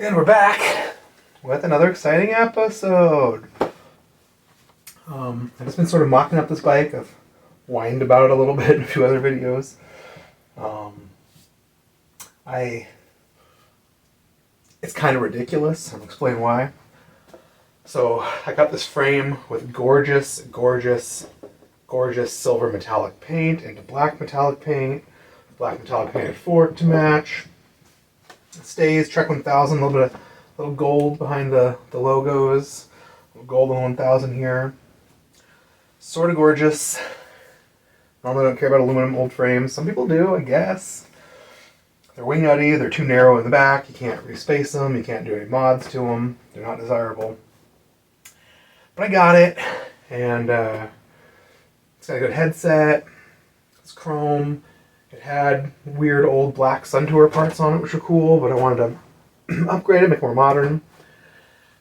And we're back with another exciting episode. I've just been sort of mocking up this bike. I've whined about it a little bit in a few other videos. It's kind of ridiculous. I'll explain why. So I got this frame with gorgeous silver metallic paint into black metallic paint. Black metallic painted fork to match. It stays Trek 1000, a little gold behind the logos. Gold on 1000 here. Sort of gorgeous. Normally I don't care about aluminum old frames. Some people do, I guess. They're wing nutty, they're too narrow in the back, you can't respace them, you can't do any mods to them, they're not desirable. But I got it, and it's got a good headset, it's chrome, it had weird old black Suntour parts on it, which are cool, but I wanted to upgrade it, make it more modern.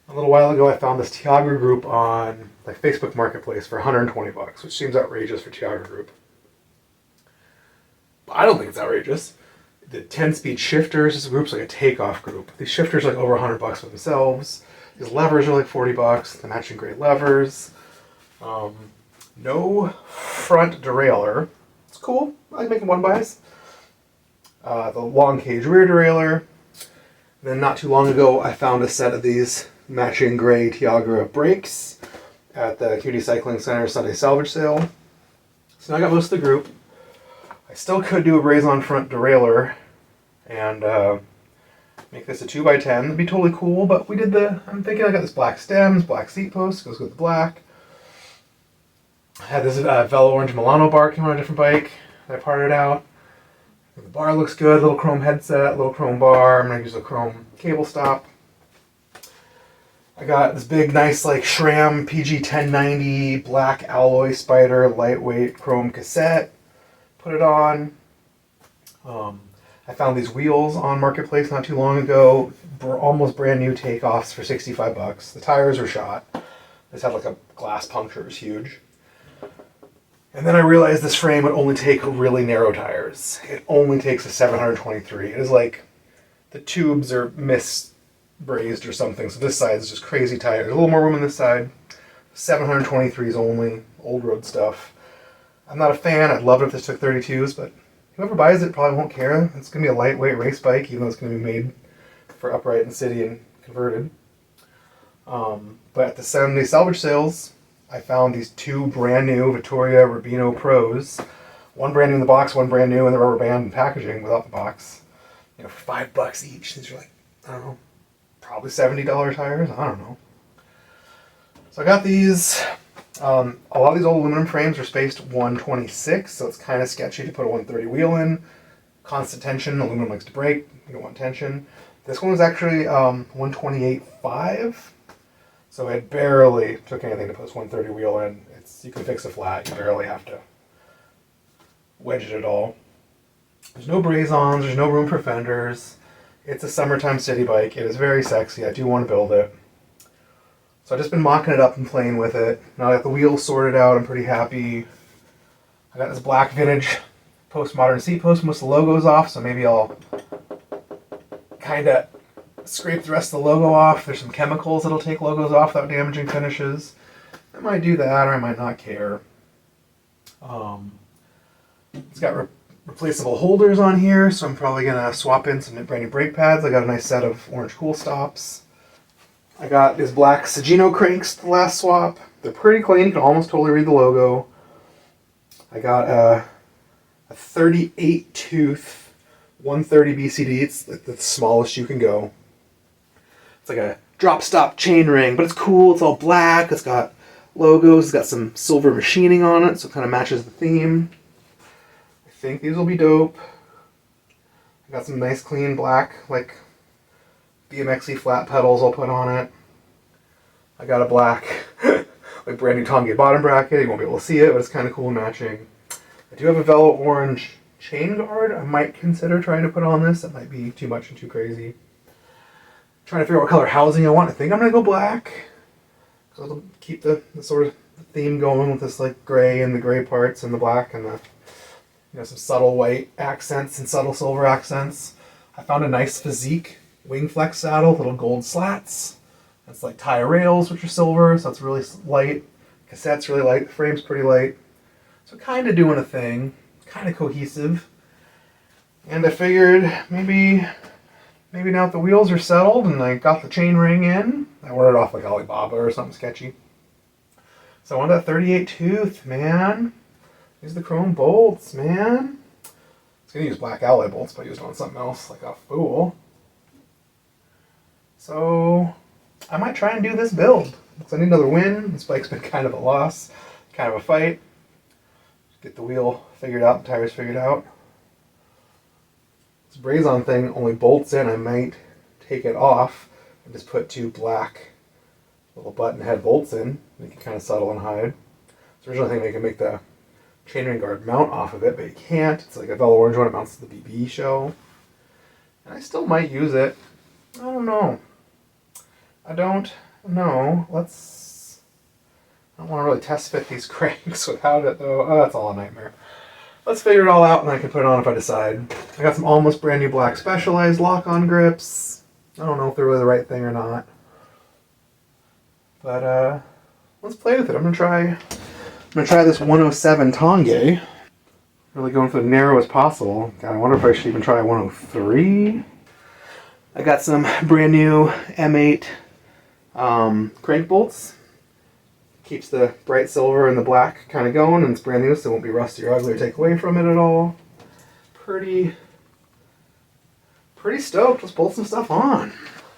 A little while ago I found this Tiagra group on like Facebook Marketplace for $120, which seems outrageous for Tiagra group. But I don't think it's outrageous. The 10-speed shifters, this group's like a takeoff group. These shifters are like over $100 for themselves. These levers are like $40, the matching gray levers. No front derailleur. It's cool, I like making one-bys. The long cage rear derailleur. Then not too long ago I found a set of these matching gray Tiagra brakes at the QD Cycling Center Sunday salvage sale. So now I got most of the group. I still could do a braze-on front derailleur and make this a 2x10. That'd be totally cool, but I'm thinking I got this black stems, black seat post, goes with the black. I had this Velo Orange Milano bar, came on a different bike that I parted out. The bar looks good, little chrome headset, little chrome bar. I'm going to use a chrome cable stop. I got this big, nice, like SRAM PG 1090 black alloy Spider lightweight chrome cassette. Put it on. I found these wheels on Marketplace not too long ago. Almost brand new takeoffs for $65. The tires are shot. This had like a glass puncture. It was huge. And then I realized this frame would only take really narrow tires. It only takes a 723. It is like the tubes are misbrazed or something. So this side is just crazy tires. There's a little more room on this side. 723s only. Old road stuff. I'm not a fan. I'd love it if this took 32s, but whoever buys it probably won't care. It's going to be a lightweight race bike, even though it's going to be made for upright and city and converted. But at the Sunday salvage sales, I found these two brand new Vittoria Rubino Pros. One brand new in the box, one brand new in the rubber band and packaging without the box. For $5 each. These are like, I don't know, probably $70 tires. I don't know. So I got these. A lot of these old aluminum frames are spaced 126, so it's kind of sketchy to put a 130 wheel in. Constant tension, aluminum likes to break, you don't want tension. This one was actually 128.5, so it barely took anything to put this 130 wheel in. You can fix it flat, you barely have to wedge it at all. There's no braze-ons, there's no room for fenders. It's a summertime city bike, it is very sexy, I do want to build it. So I've just been mocking it up and playing with it. Now I got the wheels sorted out, I'm pretty happy. I got this black vintage postmodern seat post, most of the logo's off, so maybe I'll kind of scrape the rest of the logo off. There's some chemicals that'll take logos off without damaging finishes. I might do that, or I might not care. It's got replaceable holders on here, so I'm probably going to swap in some brand new brake pads. I got a nice set of orange cool stops. I got these black Sagino cranks the last swap. They're pretty clean, you can almost totally read the logo. I got a 38 tooth 130 BCD. It's like the smallest you can go. It's like a drop stop chain ring, but it's cool. It's all black. It's got logos. It's got some silver machining on it, so it kind of matches the theme. I think these will be dope. I got some nice clean black, like BMXy flat pedals I'll put on it. I got a black, like brand new Tongate bottom bracket. You won't be able to see it, but it's kind of cool matching. I do have a Velo Orange chain guard. I might consider trying to put on this. That might be too much and too crazy. Trying to figure out what color housing I want. I think I'm going to go black. So it'll keep the sort of theme going with this like gray and the gray parts and the black and the some subtle white accents and subtle silver accents. I found a nice physique wing flex saddle, little gold slats. That's like tie rails, which are silver, so it's really light. Cassette's really light, the frame's pretty light. So kind of doing a thing, kind of cohesive. And I figured maybe now that the wheels are settled and I got the chain ring in, I ordered off like Alibaba or something sketchy. So I want that 38 tooth, man. Use the chrome bolts, man. I was gonna use black alloy bolts, but I used on something else like a fool. So I might try and do this build because I need another win. This bike's been kind of a loss, kind of a fight. Get the wheel figured out, the tires figured out. This braze-on thing only bolts in. I might take it off and just put two black little button head bolts in. Make it kind of subtle and hide. So originally thinking I could make the chainring guard mount off of it, but you can't. It's like a Velo Orange one. It mounts to the BB shell. And I still might use it. I don't know. I don't know. I don't want to really test fit these cranks without it though. Oh, that's all a nightmare. Let's figure it all out and I can put it on if I decide. I got some almost brand new black Specialized lock-on grips. I don't know if they're really the right thing or not. But let's play with it. I'm gonna try this 107 Tange. Really going for the narrow as possible. God, I wonder if I should even try 103. I got some brand new M8 crank bolts. Keeps the bright silver and the black kind of going, and it's brand new, so it won't be rusty or ugly or take away from it at all. Pretty stoked. Let's bolt some stuff on.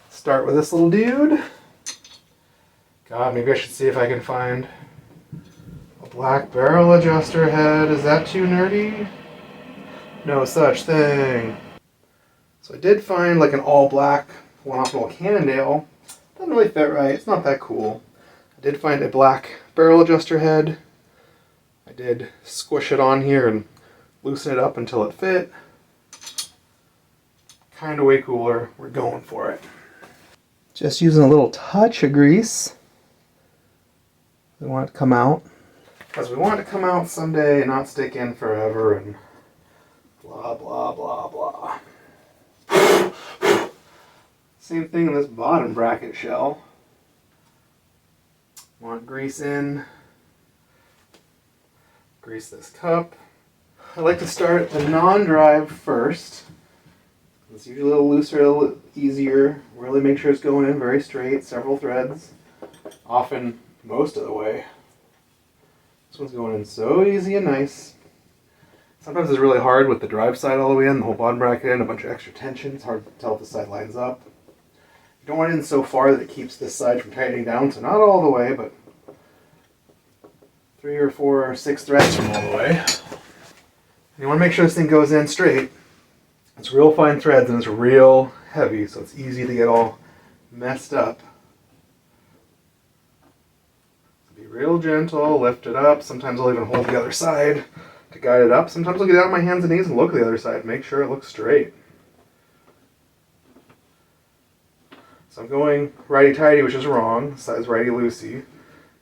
Start with this little dude. God, maybe I should see if I can find a black barrel adjuster head. Is that too nerdy? No such thing. So I did find like an all black one-off little Cannondale. Doesn't really fit right. It's not that cool. I did find a black barrel adjuster head. I did squish it on here and loosen it up until it fit. Kind of way cooler. We're going for it. Just using a little touch of grease. We want it to come out. Because we want it to come out someday and not stick in forever and blah, blah, blah, blah. Same thing in this bottom bracket shell. Want grease in. Grease this cup. I like to start the non-drive first. It's usually a little looser, a little easier. Really make sure it's going in very straight, several threads. Often most of the way. This one's going in so easy and nice. Sometimes it's really hard with the drive side all the way in, the whole bottom bracket in, a bunch of extra tension. It's hard to tell if the side lines up. You don't want it in so far that it keeps this side from tightening down, so not all the way, but 3 or 4 or 6 threads from all the way. And you want to make sure this thing goes in straight. It's real fine threads and it's real heavy, so it's easy to get all messed up. Be real gentle, lift it up. Sometimes I'll even hold the other side to guide it up. Sometimes I'll get out on my hands and knees and look at the other side, make sure it looks straight. So I'm going righty-tighty, which is wrong. This side's righty-loosey,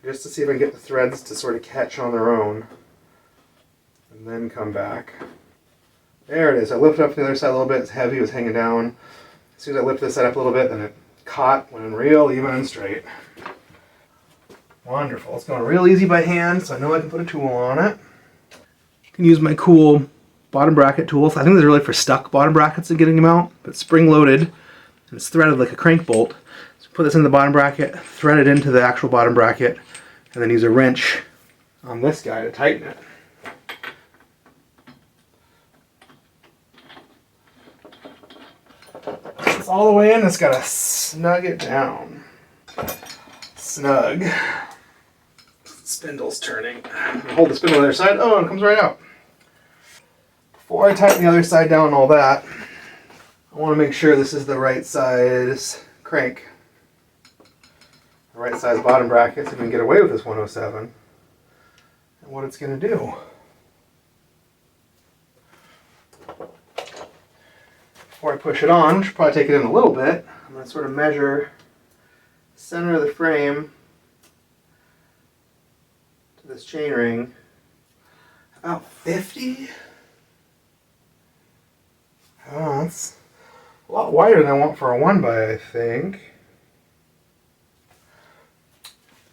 just to see if I can get the threads to sort of catch on their own, and then come back. There it is. I lifted up the other side a little bit. It's heavy. It was hanging down. As soon as I lifted this side up a little bit, then it caught, went in real even and straight. Wonderful. It's going real easy by hand, so I know I can put a tool on it. I can use my cool bottom bracket tools. I think these are really for stuck bottom brackets and getting them out, but spring-loaded, and it's threaded like a crank bolt. So put this in the bottom bracket, thread it into the actual bottom bracket, and then use a wrench on this guy to tighten it. It's all the way in, it's got to snug it down. Snug. Spindle's turning. Hold the spindle on the other side. Oh, and it comes right out. Before I tighten the other side down and all that, I want to make sure this is the right size crank. The right size bottom bracket so we can get away with this 107. And what it's going to do. Before I push it on, I should probably take it in a little bit. I'm going to sort of measure the center of the frame to this chain ring. About 50? Oh, that's A lot wider than I want for a 1x, I think.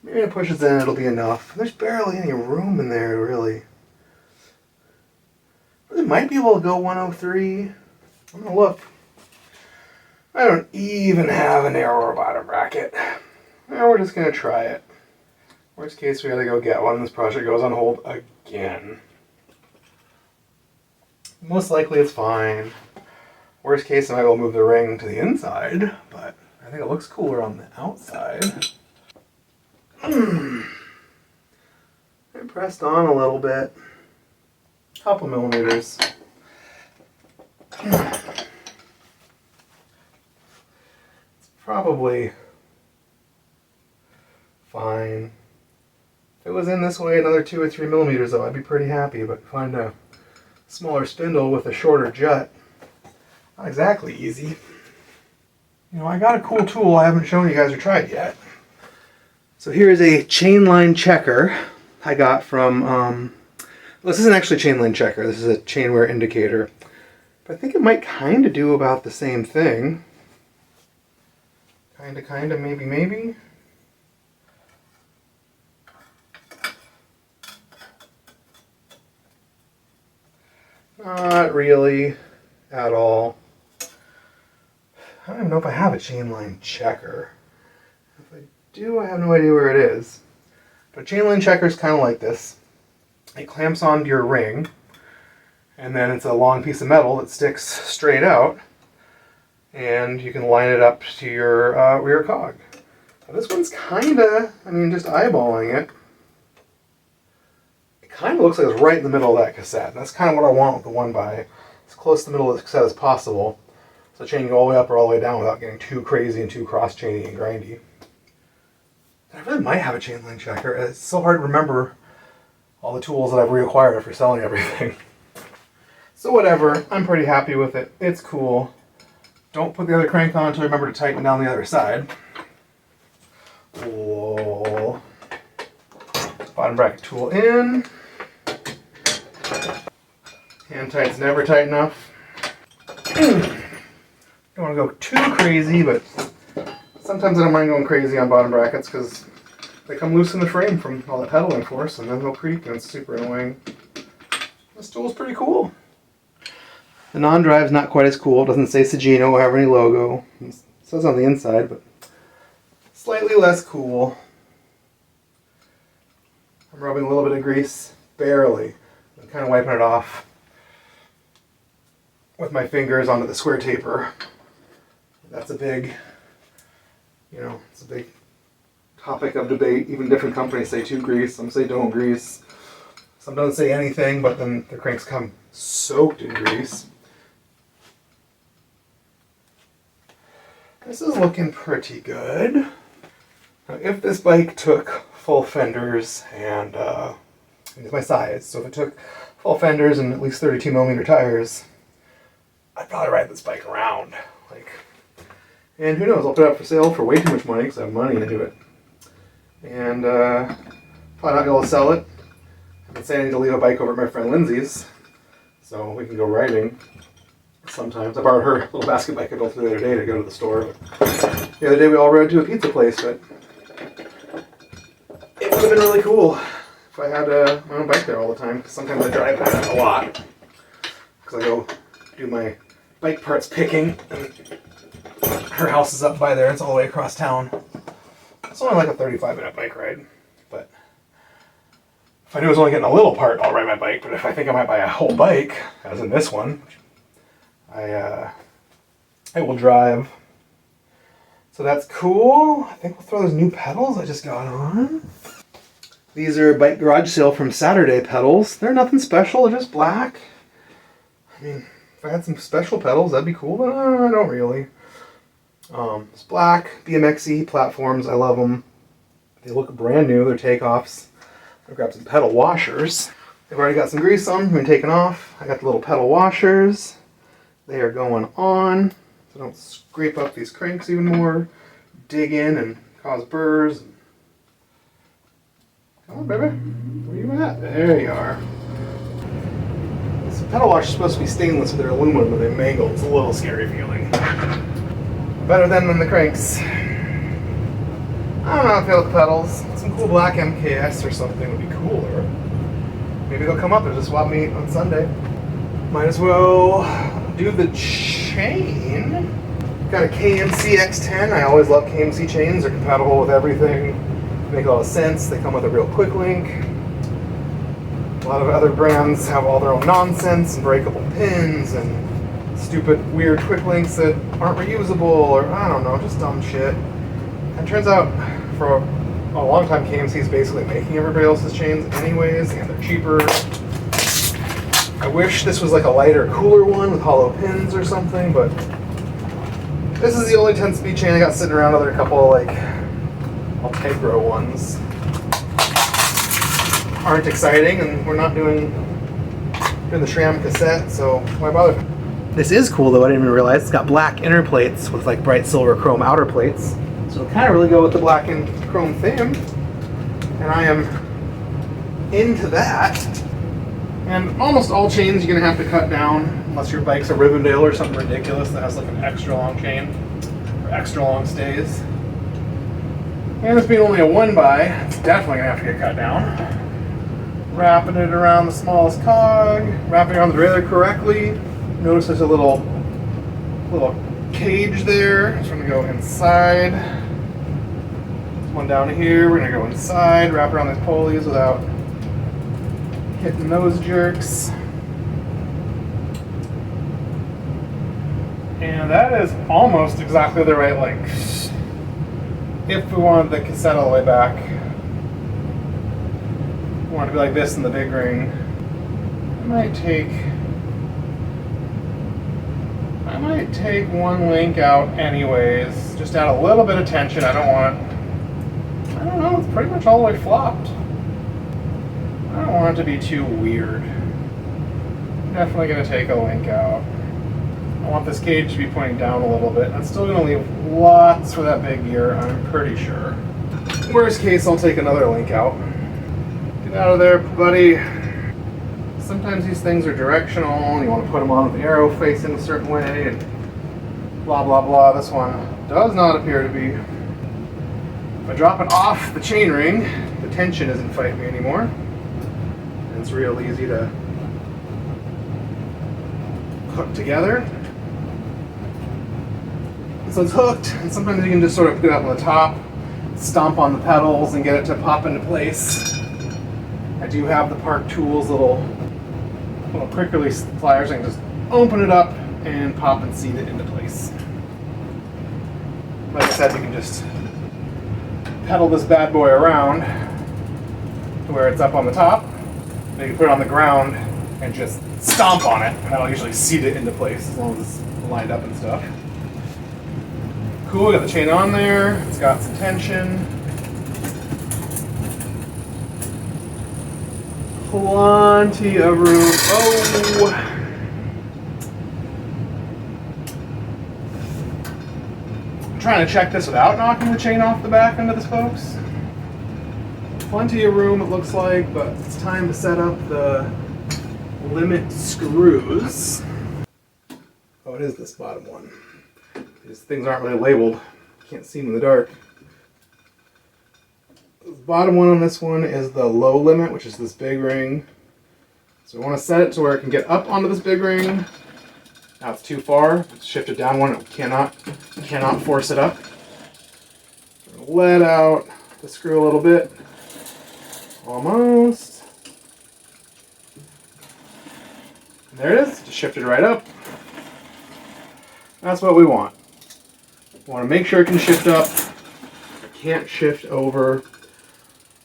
Maybe it pushes in, it'll be enough. There's barely any room in there, really. It might be able to go 103. I'm gonna look. I don't even have a narrower bottom bracket. Well, we're just gonna try it. Worst case, we gotta go get one. This project goes on hold again. Most likely it's fine. Worst case, I might will move the ring to the inside, but I think it looks cooler on the outside. It pressed on a little bit. A couple millimeters. It's probably fine. If it was in this way another 2 or 3 millimeters though, I'd be pretty happy, but find a smaller spindle with a shorter jut. Not exactly easy. You know, I got a cool tool I haven't shown you guys or tried yet. So here's a Chainline checker I got from, well, this isn't actually a Chainline checker, this is a chain wear indicator. But I think it might kind of do about the same thing. Kind of, maybe. Not really at all. I don't even know if I have a Chainline checker. If I do, I have no idea where it is. But a Chainline checker is kind of like this. It clamps onto your ring, and then it's a long piece of metal that sticks straight out, and you can line it up to your rear cog. Now this one's kind of, I mean, just eyeballing it, it kind of looks like it's right in the middle of that cassette. That's kind of what I want with the 1x. As close to the middle of the cassette as possible. So the chain can go all the way up or all the way down without getting too crazy and too cross-chainy and grindy. I really might have a Chainline checker. It's so hard to remember all the tools that I've reacquired after selling everything. So whatever, I'm pretty happy with it. It's cool. Don't put the other crank on until you remember to tighten down the other side. Whoa. Bottom bracket tool in. Hand tight's never tight enough. Don't want to go too crazy, but sometimes I don't mind going crazy on bottom brackets because they come loose in the frame from all the pedaling force and then they'll creak and it's super annoying. This tool's pretty cool. The non-drive's not quite as cool. It doesn't say Sagino or have any logo. It says on the inside, but slightly less cool. I'm rubbing a little bit of grease, barely. I'm kind of wiping it off with my fingers onto the square taper. That's a big, you know, it's a big topic of debate. Even different companies say to grease, some say don't grease. Some don't say anything, but then the cranks come soaked in grease. This is looking pretty good. Now, if this bike took full fenders and, it's my size, so if it took full fenders and at least 32mm tires, I'd probably ride this bike around. And who knows, I'll put it up for sale for way too much money because I have money into it. And probably not able to sell it. I've been saying I need to leave a bike over at my friend Lindsay's so we can go riding sometimes. I borrowed her little basket bike I built the other day to go to the store. The other day we all rode to a pizza place, but it would have been really cool if I had my own bike there all the time. Because sometimes I drive that a lot because I go do my bike parts picking. And her house is up by there. It's all the way across town. It's only like a 35-minute bike ride. But if I knew I was only getting a little part, I'll ride my bike. But if I think I might buy a whole bike, as in this one, I will drive. So that's cool. I think we'll throw those new pedals I just got on. These are bike garage sale from Saturday pedals. They're nothing special. They're just black. I mean, if I had some special pedals, that'd be cool. But I don't really. It's black, BMX-y platforms. I love them. They look brand new. They're takeoffs. I'll grab some pedal washers. They've already got some grease on them. Been taken off. I got the little pedal washers. They are going on. So don't scrape up these cranks even more. Dig in and cause burrs. Come on, baby. Where you at? There you are. This pedal washers are supposed to be stainless, but they're aluminum and they mangle. It's a little scary feeling. Better than the cranks. I don't know how I feel with pedals. Some cool black MKS or something would be cooler. Maybe they'll come up. There's a swap meet on Sunday. Might as well do the chain. Got a KMC X10. I always love KMC chains. They're compatible with everything. Make a lot of sense. They come with a real quick link. A lot of other brands have all their own nonsense and breakable pins and stupid weird quick links that aren't reusable, or I don't know, just dumb shit. And it turns out for a long time KMC is basically making everybody else's chains anyways, and they're cheaper. I wish this was like a lighter, cooler one with hollow pins or something, but this is the only 10-speed chain I got sitting around. Other couple of like Altegro ones aren't exciting, and we're not doing the SRAM cassette, so why bother? This is cool though. I didn't even realize it's got black inner plates with like bright silver chrome outer plates, so it'll kind of really go with the black and chrome theme, and I am into that. And almost all chains you're gonna have to cut down, unless your bike's a Rivendell or something ridiculous that has like an extra long chain or extra long stays. And this being only a 1x, it's definitely gonna have to get cut down. Wrapping it around the smallest cog, wrapping around the derailleur correctly. Notice there's a little cage there. So we're gonna go inside. There's one down here. We're gonna go inside, wrap around these pulleys without hitting those jerks. And that is almost exactly the right length. If we wanted the cassette all the way back, we want it to be like this in the big ring. I might take one link out anyways, just add a little bit of tension. I don't know, it's pretty much all the way flopped. I don't want it to be too weird. Definitely going to take a link out. I want this cage to be pointing down a little bit. I'm still going to leave lots for that big gear, I'm pretty sure. Worst case, I'll take another link out. Get out of there, buddy. Sometimes these things are directional, and you want to put them on with the arrow facing a certain way, and blah, blah, blah. This one does not appear to be. If I drop it off the chain ring, the tension isn't fighting me anymore. And it's real easy to hook together. So it's hooked, and sometimes you can just sort of put it up on the top, stomp on the pedals, and get it to pop into place. I do have the Park Tools little prickly pliers. I can just open it up and pop and seat it into place. Like I said, you can just pedal this bad boy around to where it's up on the top. Then you can put it on the ground and just stomp on it, and that'll usually seat it into place as long as it's lined up and stuff. Cool, got the chain on there. It's got some tension. Plenty of room. Oh! I'm trying to check this without knocking the chain off the back into the spokes. Plenty of room, it looks like, but it's time to set up the limit screws. Oh, it is this bottom one. These things aren't really labeled. Can't see them in the dark. The bottom one on this one is the low limit, which is this big ring. So we want to set it to where it can get up onto this big ring. Now it's too far. It's shifted down one. It cannot force it up. Let out the screw a little bit. Almost. And there it is. Just shifted right up. That's what we want. We want to make sure it can shift up. It can't shift over.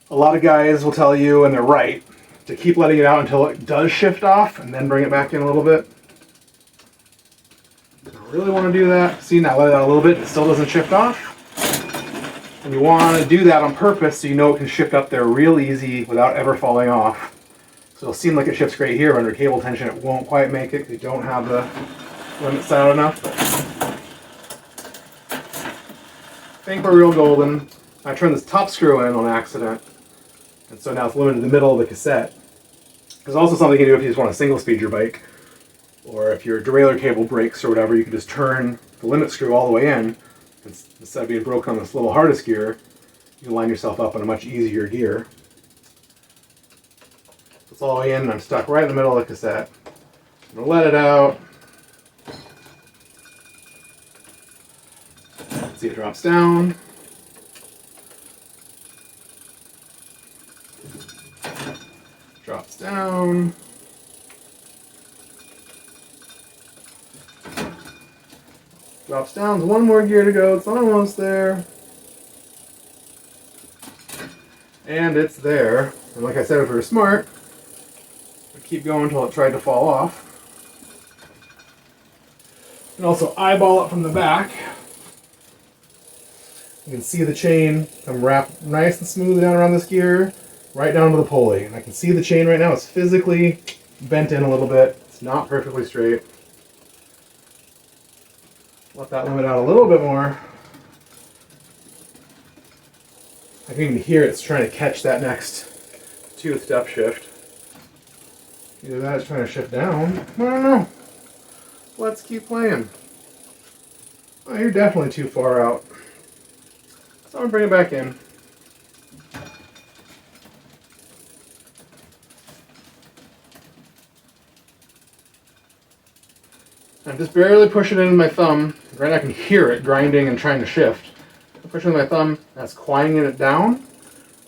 A lot of guys will tell you, and they're right, to keep letting it out until it does shift off and then bring it back in a little bit. I don't really want to do that. See, now let it out a little bit, it still doesn't shift off. And you want to do that on purpose so you know it can shift up there real easy without ever falling off. So it'll seem like it shifts great here, but under cable tension it won't quite make it because you don't have the limit set out enough. But I think we're real golden. I turned this top screw in on accident, and so now it's limited to the middle of the cassette. There's also something you can do if you just want to single speed your bike. Or if your derailleur cable breaks or whatever, you can just turn the limit screw all the way in. Instead of being broken on this little hardest gear, you can line yourself up in a much easier gear. It's all the way in, and I'm stuck right in the middle of the cassette. I'm going to let it out. See, it drops down. Drops down. Drops down. There's one more gear to go. It's almost there. And it's there. And like I said, if we were smart, we'd keep going until it tried to fall off. And also eyeball it from the back. You can see the chain come wrapped nice and smooth down around this gear, right down to the pulley. And I can see the chain right now. It's physically bent in a little bit. It's not perfectly straight. Let that limit out a little bit more. I can even hear it's trying to catch that next toothed upshift. Either that is trying to shift down. I don't know. Let's keep playing. Oh, you're definitely too far out. So I'm going to bring it back in. I'm just barely pushing it in my thumb. Right now I can hear it grinding and trying to shift. I'm pushing it with my thumb, that's quieting it down.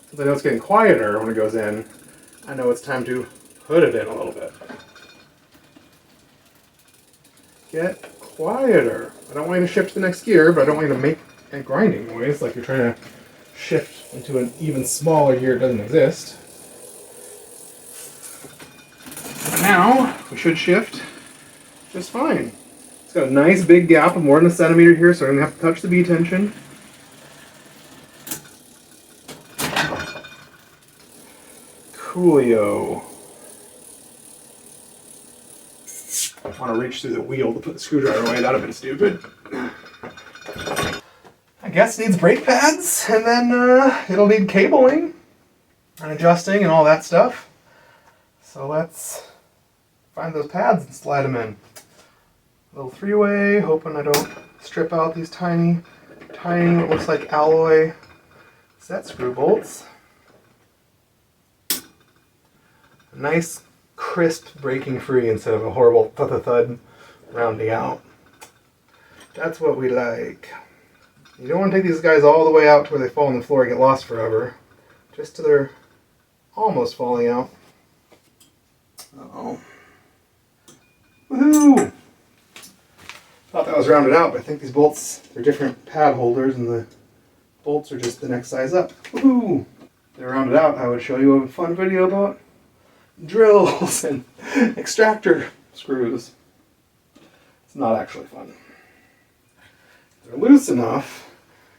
Since I know it's getting quieter when it goes in, I know it's time to put it in a little bit. Get quieter. I don't want you to shift to the next gear, but I don't want you to make a grinding noise like you're trying to shift into an even smaller gear that doesn't exist. And now, we should shift just fine. It's got a nice big gap of more than a centimeter here, so I'm going to have to touch the B tension. Coolio. I want to reach through the wheel to put the screwdriver away. That would have been stupid. I guess it needs brake pads, and then it'll need cabling and adjusting and all that stuff. So let's find those pads and slide them in. A little three-way, hoping I don't strip out these tiny, what looks like alloy set screw bolts. A nice, crisp breaking free instead of a horrible thud rounding out. That's what we like. You don't want to take these guys all the way out to where they fall on the floor and get lost forever. Just till they're almost falling out. Uh-oh. Woohoo! Thought that was rounded out, but I think these bolts, they're different pad holders and the bolts are just the next size up. Woohoo! If they're rounded out, I would show you a fun video about drills and extractor screws. It's not actually fun. If they're loose enough,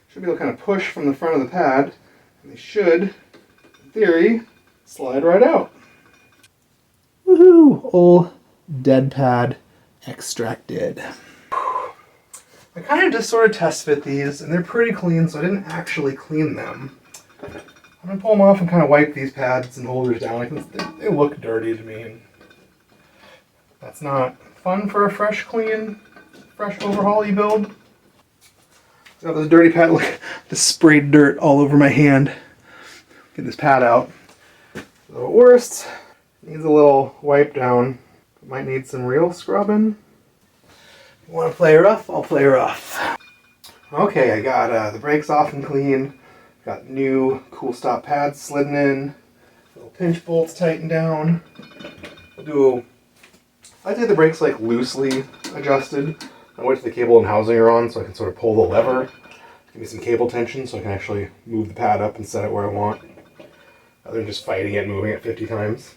should be able to kind of push from the front of the pad, and they should, in theory, slide right out. Woohoo! Old dead pad extracted. I kind of just sort of test fit these, and they're pretty clean, so I didn't actually clean them. I'm going to pull them off and kind of wipe these pads and holders down. They look dirty to me, and that's not fun for a fresh overhaul-y build. Got this dirty pad, look, just sprayed dirt all over my hand. Get this pad out. So at worst, needs a little wipe down. Might need some real scrubbing. You want to play rough? I'll play rough. Okay, I got the brakes off and clean. Got new cool stop pads slidden in. Little pinch bolts tightened down. I did the brakes like loosely adjusted. I wait till the cable and housing are on so I can sort of pull the lever. Give me some cable tension so I can actually move the pad up and set it where I want. Rather than just fighting it and moving it 50 times.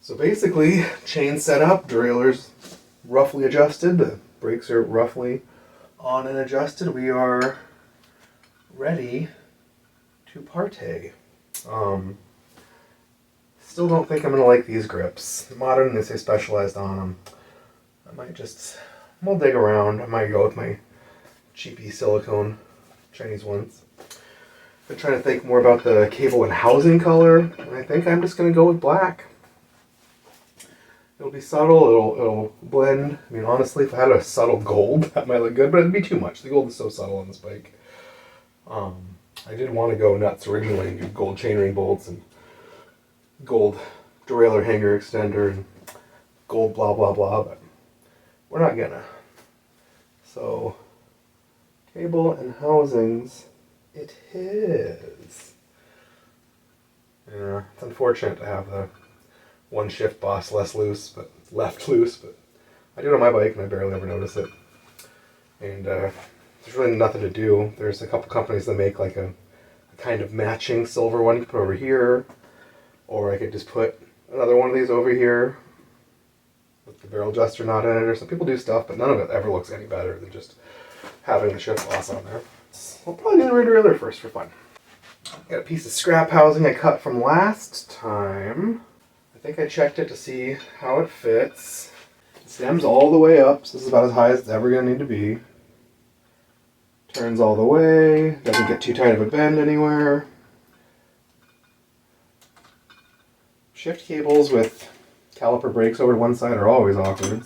So basically, chain set up, derailleur's roughly adjusted, the brakes are roughly on and adjusted. We are ready to partay. Still don't think I'm going to like these grips. Modern, they say specialized on them. We'll dig around. I might go with my cheapy silicone Chinese ones. I'm trying to think more about the cable and housing color, and I think I'm just going to go with black. It'll be subtle, it'll blend. I mean, honestly, if I had a subtle gold, that might look good, but it'd be too much. The gold is so subtle on this bike. I did want to go nuts originally and do gold chainring bolts and gold derailleur hanger extender and gold blah blah blah, but we're not gonna. So, cable and housings, it is. Yeah, it's unfortunate to have the one shift boss left loose, but I do it on my bike and I barely ever notice it. And there's really nothing to do. There's a couple companies that make like a kind of matching silver one you can put over here, or I could just put another one of these over here with the barrel adjuster not in it, or some people do stuff, but none of it ever looks any better than just having the shift boss on there. We'll probably do the rear derailleur first for fun. Got a piece of scrap housing I cut from last time. I think I checked it to see how it fits. It stems all the way up, so this is about as high as it's ever going to need to be. Turns all the way, doesn't get too tight of a bend anywhere. Shift cables with caliper brakes over to one side are always awkward.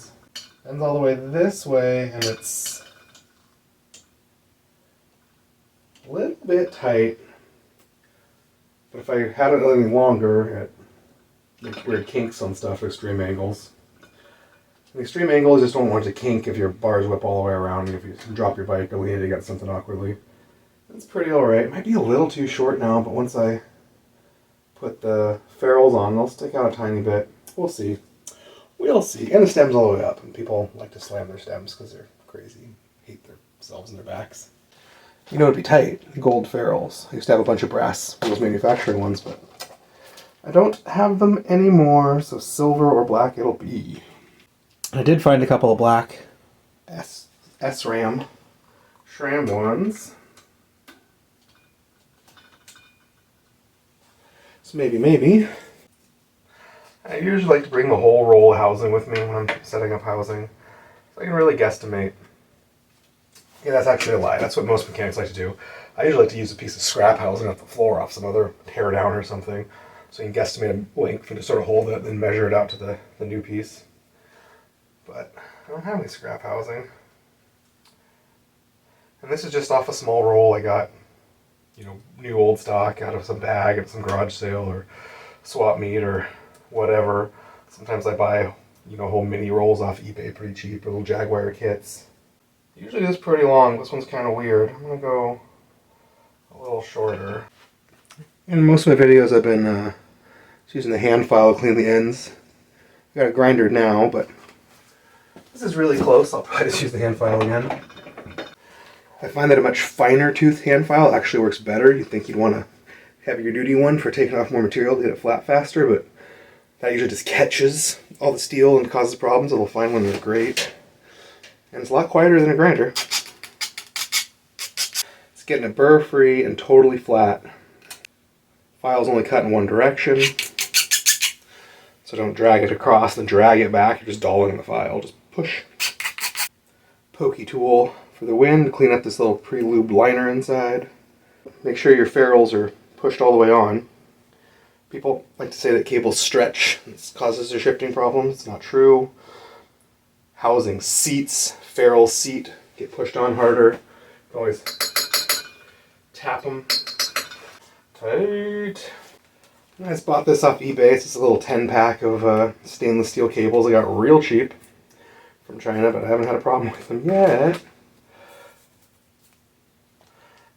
Bends all the way this way, and it's a little bit tight. But if I had it any longer, it makes weird kinks on stuff at extreme angles. The extreme angles, you just don't want it to kink if your bars whip all the way around, if you drop your bike or lean it against something awkwardly. It's pretty alright. It might be a little too short now, but once I put the ferrules on, they'll stick out a tiny bit. We'll see. We'll see. And the stem's all the way up, and people like to slam their stems because they're crazy, hate themselves and their backs. You know, it'd be tight, gold ferrules. I used to have a bunch of brass, those manufacturing ones, but I don't have them anymore, so silver or black it'll be. I did find a couple of black SRAM SRAM ones. So maybe. I usually like to bring the whole roll of housing with me when I'm setting up housing, so I can really guesstimate. Yeah, that's actually a lie. That's what most mechanics like to do. I usually like to use a piece of scrap housing off the floor, off some other tear down or something, so you can guesstimate a length and just sort of hold it and then measure it out to the new piece. But I don't have any scrap housing. And this is just off a small roll I got, new old stock out of some bag at some garage sale or swap meet or whatever. Sometimes I buy, whole mini rolls off eBay pretty cheap, or little Jaguar kits. Usually it's pretty long. This one's kind of weird. I'm going to go a little shorter. In most of my videos I've been using the hand file to clean the ends. I got a grinder now, but this is really close. I'll probably just use the hand file again. I find that a much finer tooth hand file actually works better. You'd think you'd want a heavier duty one for taking off more material to get it flat faster, but that usually just catches all the steel and causes problems. A little fine one is great. And it's a lot quieter than a grinder. It's getting it burr free and totally flat. File's only cut in one direction, so don't drag it across and drag it back. You're just dulling the file. Just push. Pokey tool for the wind to clean up this little pre-lubed liner inside. Make sure your ferrules are pushed all the way on. People like to say that cables stretch. It causes their shifting problems. It's not true. Housing seats, ferrule seat, get pushed on harder. Always tap them tight. I just bought this off eBay. It's just a little 10-pack of stainless steel cables I got real cheap from China, but I haven't had a problem with them yet.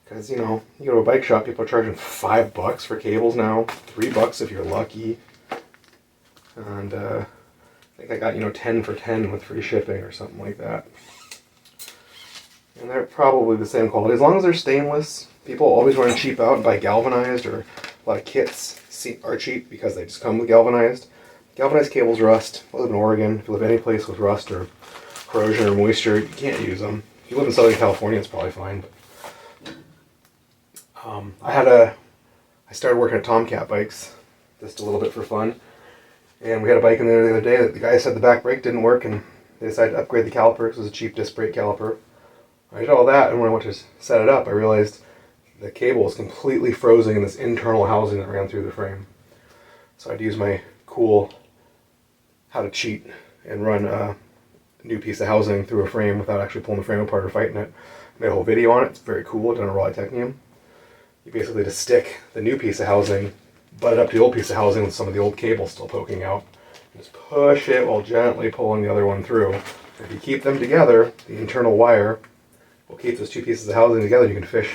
Because, you go to a bike shop, people are charging $5 for cables now, $3 if you're lucky. And I think I got, 10 for 10 with free shipping or something like that. And they're probably the same quality. As long as they're stainless, people always want to cheap out and buy galvanized, or a lot of kits are cheap because they just come with galvanized. Galvanized cables rust. I live in Oregon. If you live any place with rust or corrosion or moisture, you can't use them. If you live in Southern California, it's probably fine. But I started working at Tomcat bikes just a little bit for fun, and we had a bike in there the other day that the guy said the back brake didn't work, and they decided to upgrade the caliper because it was a cheap disc brake caliper. I did all that, and when I went to set it up, I realized the cable was completely frozen in this internal housing that ran through the frame. So I'd use my cool how to cheat and run a new piece of housing through a frame without actually pulling the frame apart or fighting it. I made a whole video on it. It's very cool. Done in raw titanium. You basically just stick the new piece of housing, butt it up to the old piece of housing with some of the old cables still poking out. Just push it while gently pulling the other one through. If you keep them together, the internal wire will keep those two pieces of housing together. You can fish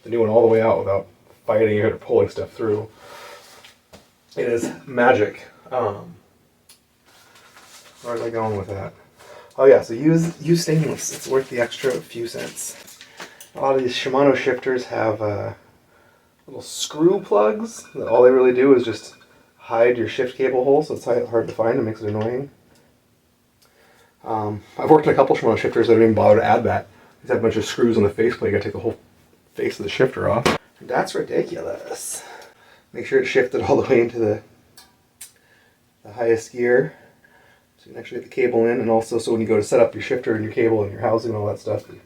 the new one all the way out without fighting it or pulling stuff through. It is magic. Where was I going with that? Oh yeah, so use stainless. It's worth the extra few cents. A lot of these Shimano shifters have little screw plugs that all they really do is just hide your shift cable hole, so it's hard to find and makes it annoying. I've worked in a couple Shimano shifters that don't even bother to add that. These have a bunch of screws on the faceplate. You gotta take the whole face of the shifter off. That's ridiculous. Make sure it's shifted all the way into the highest gear, so you can actually get the cable in, and also so when you go to set up your shifter and your cable and your housing and all that stuff, you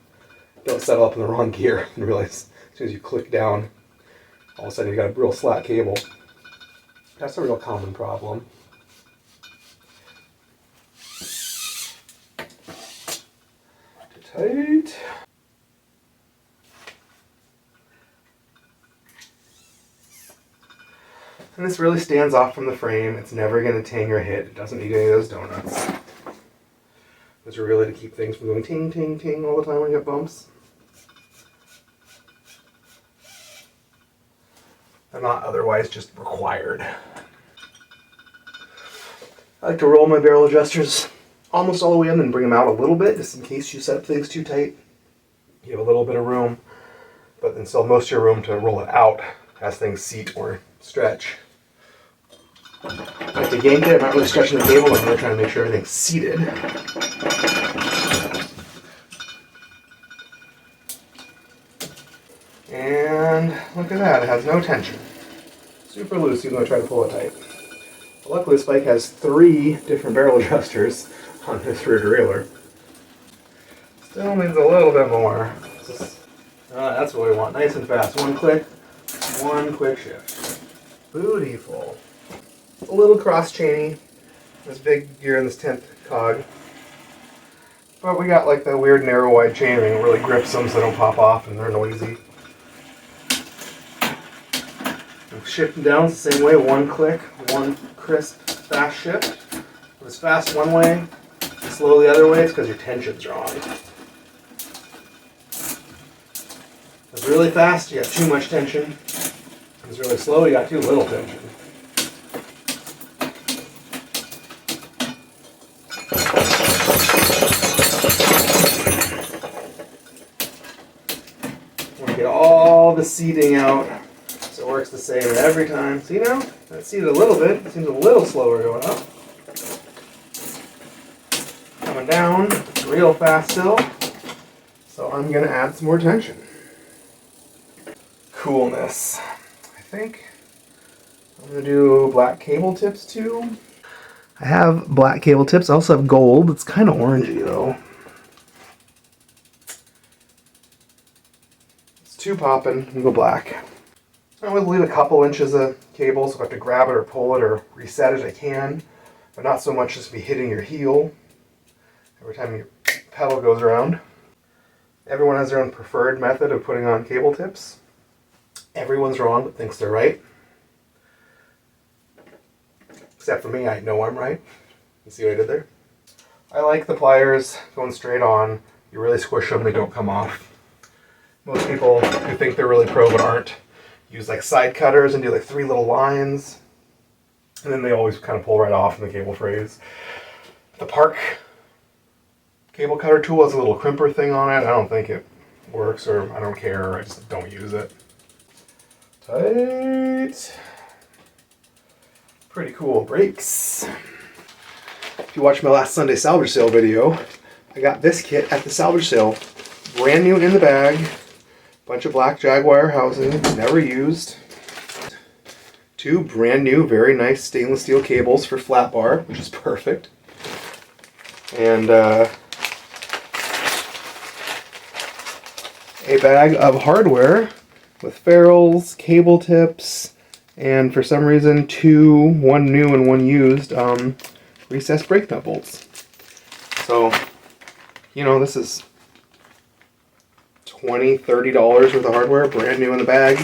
don't settle up in the wrong gear and realize as soon as you click down, all of a sudden you got a real flat cable. That's a real common problem. Too tight. And this really stands off from the frame. It's never going to ting or hit. It doesn't need any of those donuts. Those are really to keep things from going ting, ting, ting all the time when you have bumps. They're not otherwise just required. I like to roll my barrel adjusters almost all the way in and bring them out a little bit, just in case you set up things too tight. You have a little bit of room, but then still most of your room to roll it out as things seat or stretch. I like to yank it. I'm not really stretching the cable. I'm really trying to make sure everything's seated. And look at that. It has no tension. Super loose even though I try to pull it tight. But luckily this bike has 3 different barrel adjusters on this rear derailleur. Still needs a little bit more. That's what we want. Nice and fast. One click, one quick shift. Beautiful. A little cross-chainy. This big gear in this 10th cog. But we got like the weird narrow wide chainring that really grips them so they don't pop off and they're noisy. Shifting down the same way, one click, one crisp, fast shift. If it's fast one way, slow the other way, it's because your tension's wrong. If it's really fast, you got too much tension. If it's really slow, you got too little tension. Want to get all the seating out. So it works the same every time. See now? That's seated a little bit. It seems a little slower going up. Coming down real fast still. So I'm going to add some more tension. Coolness. I think I'm going to do black cable tips too. I have black cable tips. I also have gold. It's kind of orangey though. It's too popping. I'm going to go black. I always leave a couple inches of cable, so if I have to grab it or pull it or reset it, I can. But not so much as to be hitting your heel every time your pedal goes around. Everyone has their own preferred method of putting on cable tips. Everyone's wrong but thinks they're right. Except for me, I know I'm right. You see what I did there? I like the pliers going straight on. You really squish them, they don't come off. Most people who think they're really pro but aren't use like side cutters and do like 3 little lines, and then they always kind of pull right off in the cable frays. The Park cable cutter tool has a little crimper thing on it. I don't think it works, or I don't care. I just don't use it. Tight. Pretty cool brakes. If you watched my last Sunday salvage sale video, I got this kit at the salvage sale. Brand new in the bag. Bunch of black Jaguar housing, never used. 2 brand new, very nice stainless steel cables for flat bar, which is perfect. And a bag of hardware with ferrules, cable tips, and for some reason 2, one new and one used, recessed brake nut bolts. So, you know, this is $20, $30 worth of hardware, brand new in the bag.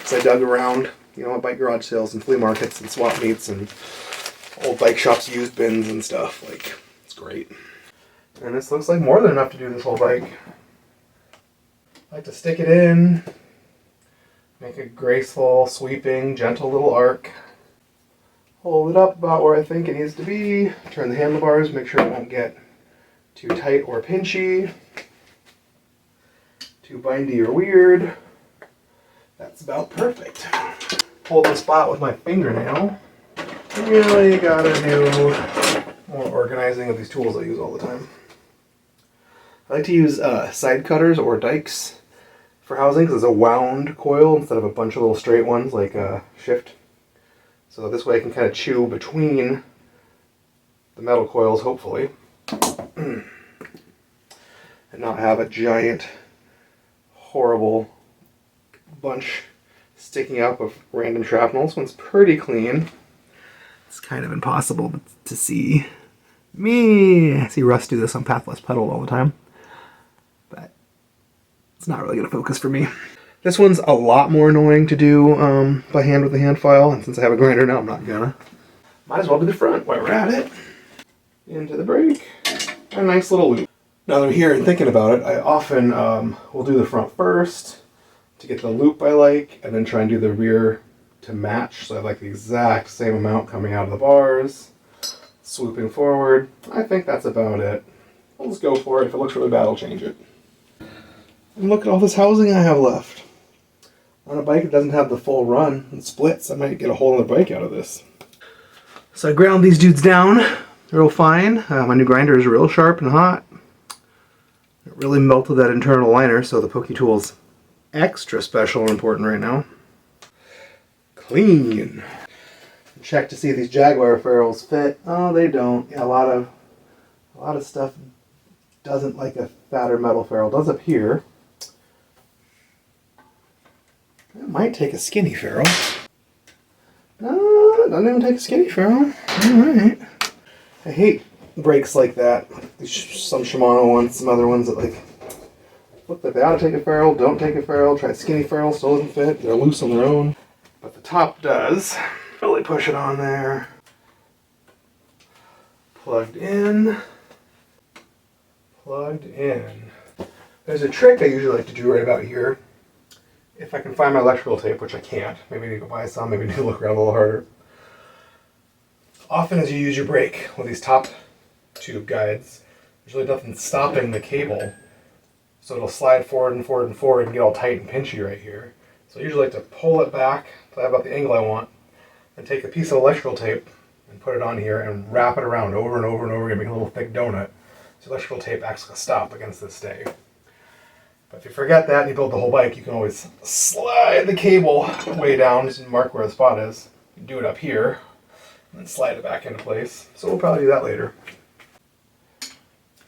So I dug around, you know, at bike garage sales and flea markets and swap meets and old bike shops used bins and stuff. Like, it's great. And this looks like more than enough to do this whole bike. I like to stick it in, make a graceful, sweeping, gentle little arc. Hold it up about where I think it needs to be. Turn the handlebars, make sure it won't get too tight or pinchy, too bindy or weird. That's about perfect. Hold the spot with my fingernail. Really gotta do more organizing of these tools I use all the time. I like to use side cutters or dikes for housing because it's a wound coil instead of a bunch of little straight ones like a shift. So this way I can kind of chew between the metal coils, hopefully, and not have a giant, horrible bunch sticking up of random shrapnel. This one's pretty clean. It's kind of impossible to see me. I see Russ do this on Pathless Pedal all the time, but it's not really going to focus for me. This one's a lot more annoying to do by hand with the hand file, and since I have a grinder now, I'm not gonna. Might as well do the front while we're at it. Into the brake, and a nice little loop. Now that I'm here and thinking about it, I often will do the front first to get the loop I like, and then try and do the rear to match, so I have like the exact same amount coming out of the bars, swooping forward. I think that's about it. I'll just go for it. If it looks really bad, I'll change it. And look at all this housing I have left. On a bike that doesn't have the full run and splits, I might get a whole other bike out of this. So I ground these dudes down real fine. My new grinder is real sharp and hot. It really melted that internal liner, so the pokey tool's extra special and important right now. Clean. Check to see if these Jaguar ferrules fit. Oh, they don't. Yeah, a lot of stuff doesn't like a fatter metal ferrule. It does up here. It might take a skinny ferrule. No, it doesn't even take a skinny ferrule. Alright. I hate brakes like that. Some Shimano ones, some other ones that like look like they ought to take a ferrule, don't take a ferrule, try a skinny ferrule, still doesn't fit. They're loose on their own. But the top does. Really push it on there. Plugged in. Plugged in. There's a trick I usually like to do right about here. If I can find my electrical tape, which I can't, maybe I need to go buy some, maybe I need to look around a little harder. Often as you use your brake with these top tube guides, there's really nothing stopping the cable. So it'll slide forward and forward and forward and get all tight and pinchy right here. So I usually like to pull it back to have about the angle I want, and take a piece of electrical tape and put it on here and wrap it around over and over and over again, make a little thick donut. So electrical tape acts like a stop against this stay. But if you forget that and you build the whole bike, you can always slide the cable way down just to mark where the spot is. You can do it up here and then slide it back into place. So we'll probably do that later.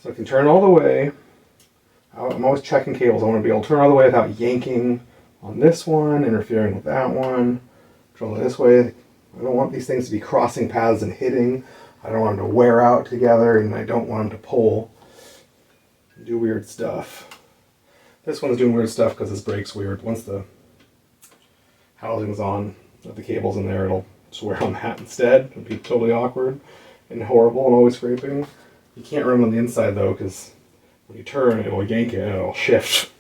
So I can turn all the way. I'm always checking cables. I want to be able to turn all the way without yanking on this one, interfering with that one. Control it this way. I don't want these things to be crossing paths and hitting. I don't want them to wear out together, and I don't want them to pull and do weird stuff. This one's doing weird stuff because this brake's weird. Once the housing's on, with the cable's in there, it'll swear on that instead. It'll be totally awkward and horrible and always scraping. You can't run on the inside though, because when you turn, it'll yank it and it'll shift.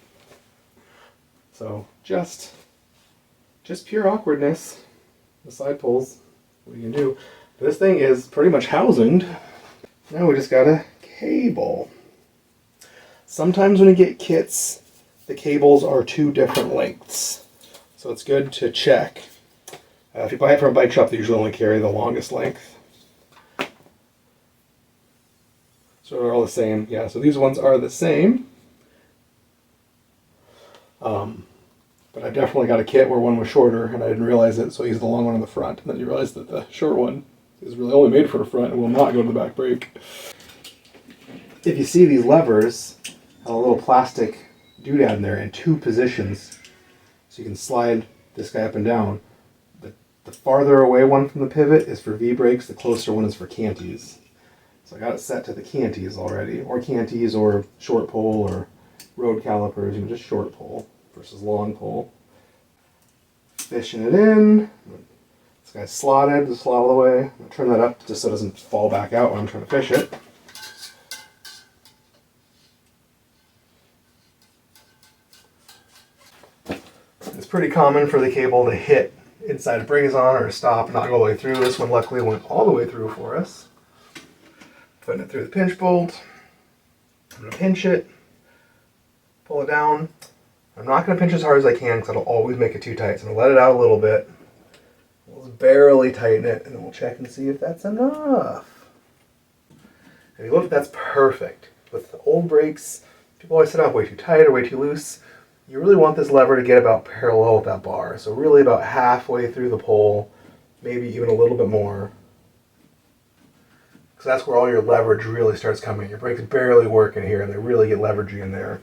So just pure awkwardness. The side pulls, what you can do. But this thing is pretty much housinged. Now we just got a cable. Sometimes when you get kits, the cables are two different lengths. So it's good to check. If you buy it from a bike shop, they usually only carry the longest length. So they're all the same. Yeah, so these ones are the same. But I definitely got a kit where one was shorter and I didn't realize it, so I used the long one on the front. And then you realize that the short one is really only made for the front and will not go to the back brake. If you see these levers, have a little plastic doodad in there in two positions. So you can slide this guy up and down. The farther away one from the pivot is for V-brakes, the closer one is for canties. So I got it set to the canties already, or canties, or short pole, or road calipers, just short pole versus long pole. Fishing it in. This guy's slotted, just slot all the way. I'm going to turn that up just so it doesn't fall back out when I'm trying to fish it. It's pretty common for the cable to hit inside a braze on or stop and not go all the way through. This one luckily went all the way through for us. Putting it through the pinch bolt. I'm going to pinch it, pull it down. I'm not going to pinch as hard as I can because it'll always make it too tight. So I'm going to let it out a little bit. We'll just barely tighten it and then we'll check and see if that's enough. If you look, that's perfect. With the old brakes, people always set up way too tight or way too loose. You really want this lever to get about parallel with that bar. So really about halfway through the pole, maybe even a little bit more. Because that's where all your leverage really starts coming. Your brakes barely work in here and they really get leveragey in there.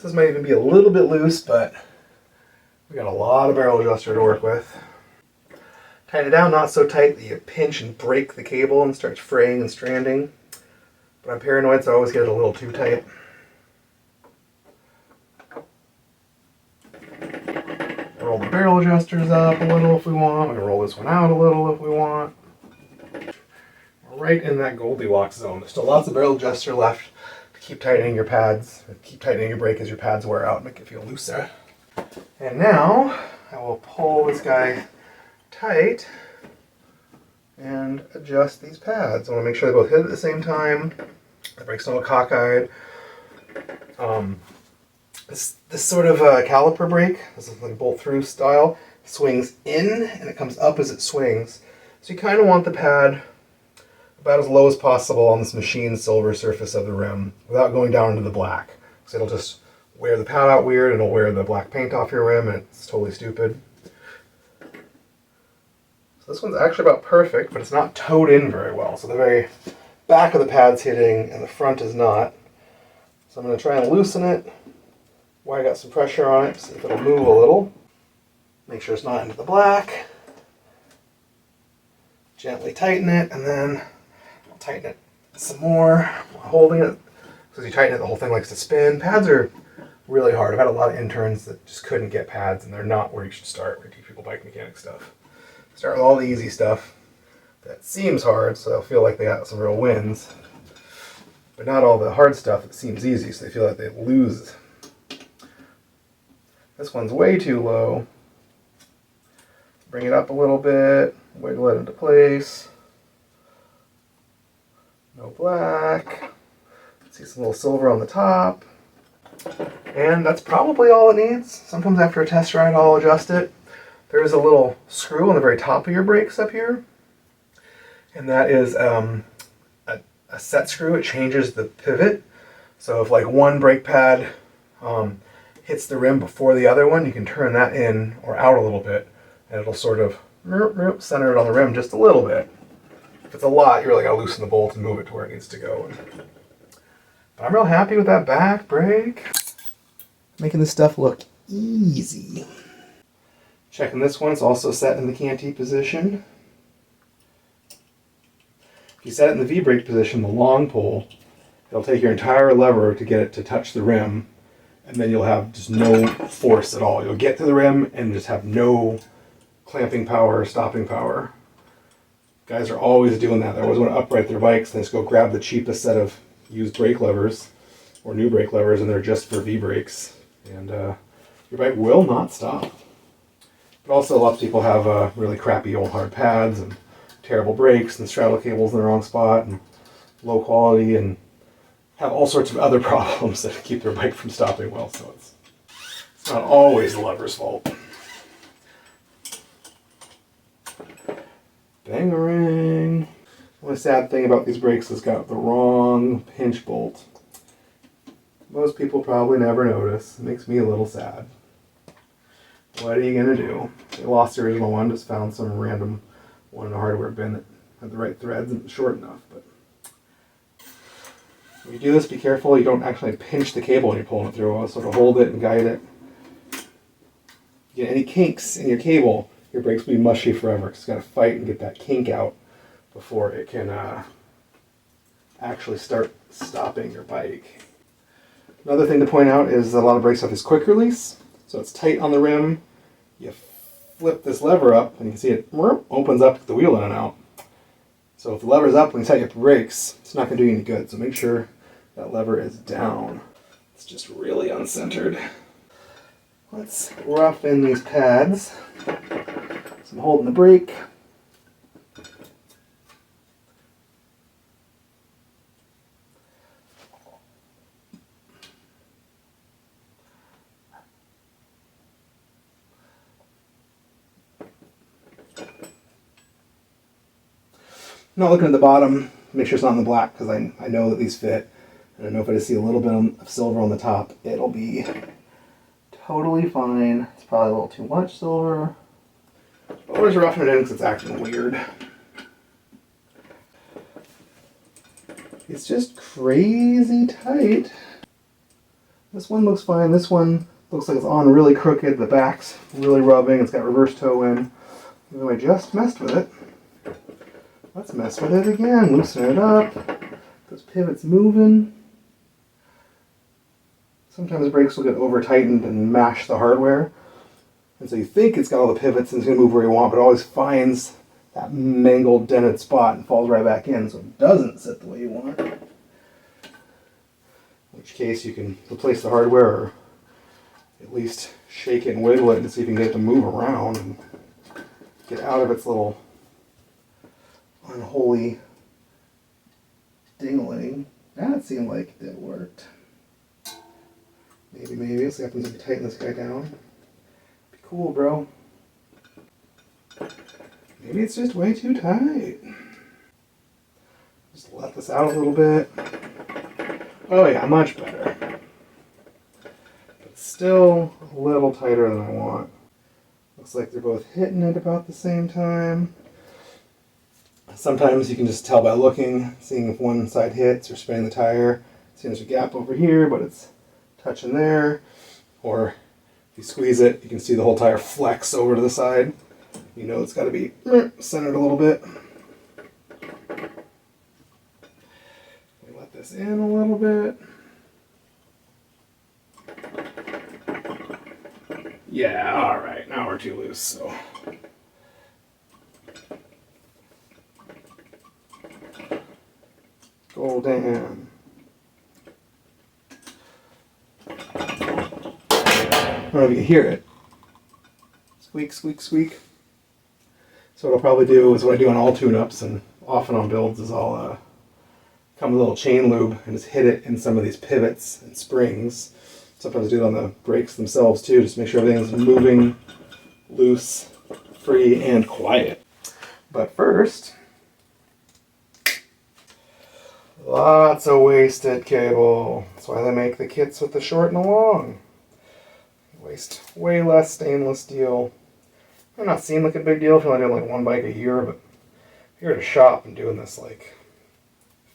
This might even be a little bit loose, but we got a lot of barrel adjuster to work with. Tighten it down, not so tight that you pinch and break the cable and starts fraying and stranding. But I'm paranoid, so I always get it a little too tight. Roll the barrel adjusters up a little if we want. We're going to roll this one out a little if we want. We're right in that Goldilocks zone. There's still lots of barrel adjuster left to keep tightening your pads. Keep tightening your brake as your pads wear out and make it feel looser. And now I will pull this guy tight and adjust these pads. I want to make sure they both hit at the same time. The brake's not cockeyed. This sort of caliper brake, this is like bolt through style, swings in and it comes up as it swings. So you kind of want the pad about as low as possible on this machined silver surface of the rim without going down into the black. So it'll just wear the pad out weird and it'll wear the black paint off your rim and it's totally stupid. So this one's actually about perfect, but it's not towed in very well. So the very back of the pad's hitting and the front is not. So I'm going to try and loosen it. Why I got some pressure on it, see if it'll move a little. Make sure it's not into the black. Gently tighten it, and then I'll tighten it some more while holding it. So as you tighten it, the whole thing likes to spin. Pads are really hard. I've had a lot of interns that just couldn't get pads, and they're not where you should start when you teach people bike mechanic stuff. Start with all the easy stuff that seems hard, so they'll feel like they got some real wins. But not all the hard stuff that seems easy, so they feel like they lose. This one's way too low. Bring it up a little bit, wiggle it into place. No black. See some little silver on the top. And that's probably all it needs. Sometimes after a test ride I'll adjust it. There is a little screw on the very top of your brakes up here. And that is a set screw. It changes the pivot. So if like one brake pad hits the rim before the other one, you can turn that in or out a little bit and it'll sort of center it on the rim just a little bit. If it's a lot, you really got to loosen the bolt and move it to where it needs to go. But I'm real happy with that back brake. Making this stuff look easy. Checking this one, it's also set in the canty position. If you set it in the V-brake position, the long pole, it'll take your entire lever to get it to touch the rim. And then you'll have just no force at all. You'll get to the rim and just have no clamping power or stopping power. Guys are always doing that. They always want to upright their bikes and just go grab the cheapest set of used brake levers or new brake levers, and they're just for V-brakes. And your bike will not stop. But also lots of people have really crappy old hard pads and terrible brakes and straddle cables in the wrong spot and low quality and have all sorts of other problems that keep their bike from stopping well, so it's not always the lever's fault. Bangarang. The only sad thing about these brakes is got the wrong pinch bolt. Most people probably never notice. It makes me a little sad. What are you gonna do? They lost the original one, just found some random one in a hardware bin that had the right threads and short enough, but when you do this, be careful you don't actually pinch the cable when you're pulling it through. Sort of hold it and guide it. You get any kinks in your cable, your brakes will be mushy forever because you got to fight and get that kink out before it can actually start stopping your bike. Another thing to point out is a lot of brakes have this quick release, so it's tight on the rim. You flip this lever up and you can see it opens up the wheel in and out. So if the lever's up when you tighten up the brakes, it's not going to do you any good. So make sure that lever is down. It's just really uncentered. Let's rough in these pads. So I'm holding the brake. I'm not looking at the bottom, make sure it's not in the black, because I know that these fit. And I know if I just see a little bit of silver on the top, it'll be totally fine. It's probably a little too much silver. But we're just roughing it in because it's acting weird. It's just crazy tight. This one looks fine. This one looks like it's on really crooked. The back's really rubbing. It's got reverse toe in. Even though I just messed with it. Let's mess with it again. Loosen it up. Those pivots moving. Sometimes brakes will get over tightened and mash the hardware. And so you think it's got all the pivots and it's going to move where you want, but it always finds that mangled, dented spot and falls right back in, so it doesn't sit the way you want. In which case you can replace the hardware or at least shake it and wiggle it and see if you can get it to move around and get out of its little unholy dingling. That seemed like it worked. Maybe. Let's see what happens if we tighten this guy down. Be cool, bro. Maybe it's just way too tight. Just let this out a little bit. Oh yeah, much better. But still a little tighter than I want. Looks like they're both hitting at about the same time. Sometimes you can just tell by looking, seeing if one side hits or spinning the tire. See there's a gap over here, but it's touching there. Or if you squeeze it, you can see the whole tire flex over to the side. You know it's got to be centered a little bit. We let this in a little bit. Yeah, alright, now we're too loose, so. Go down. I don't know if you can hear it. Squeak, squeak, squeak. So what I'll probably do is what I do on all tune-ups and often on builds is I'll come with a little chain lube and just hit it in some of these pivots and springs. Sometimes I do it on the brakes themselves too, just to make sure everything's moving, loose, free, and quiet. But first, lots of wasted cable. That's why they make the kits with the short and the long. Waste way less stainless steel. Might not seem like a big deal if you're only doing like one bike a year, but if you're at a shop and doing this like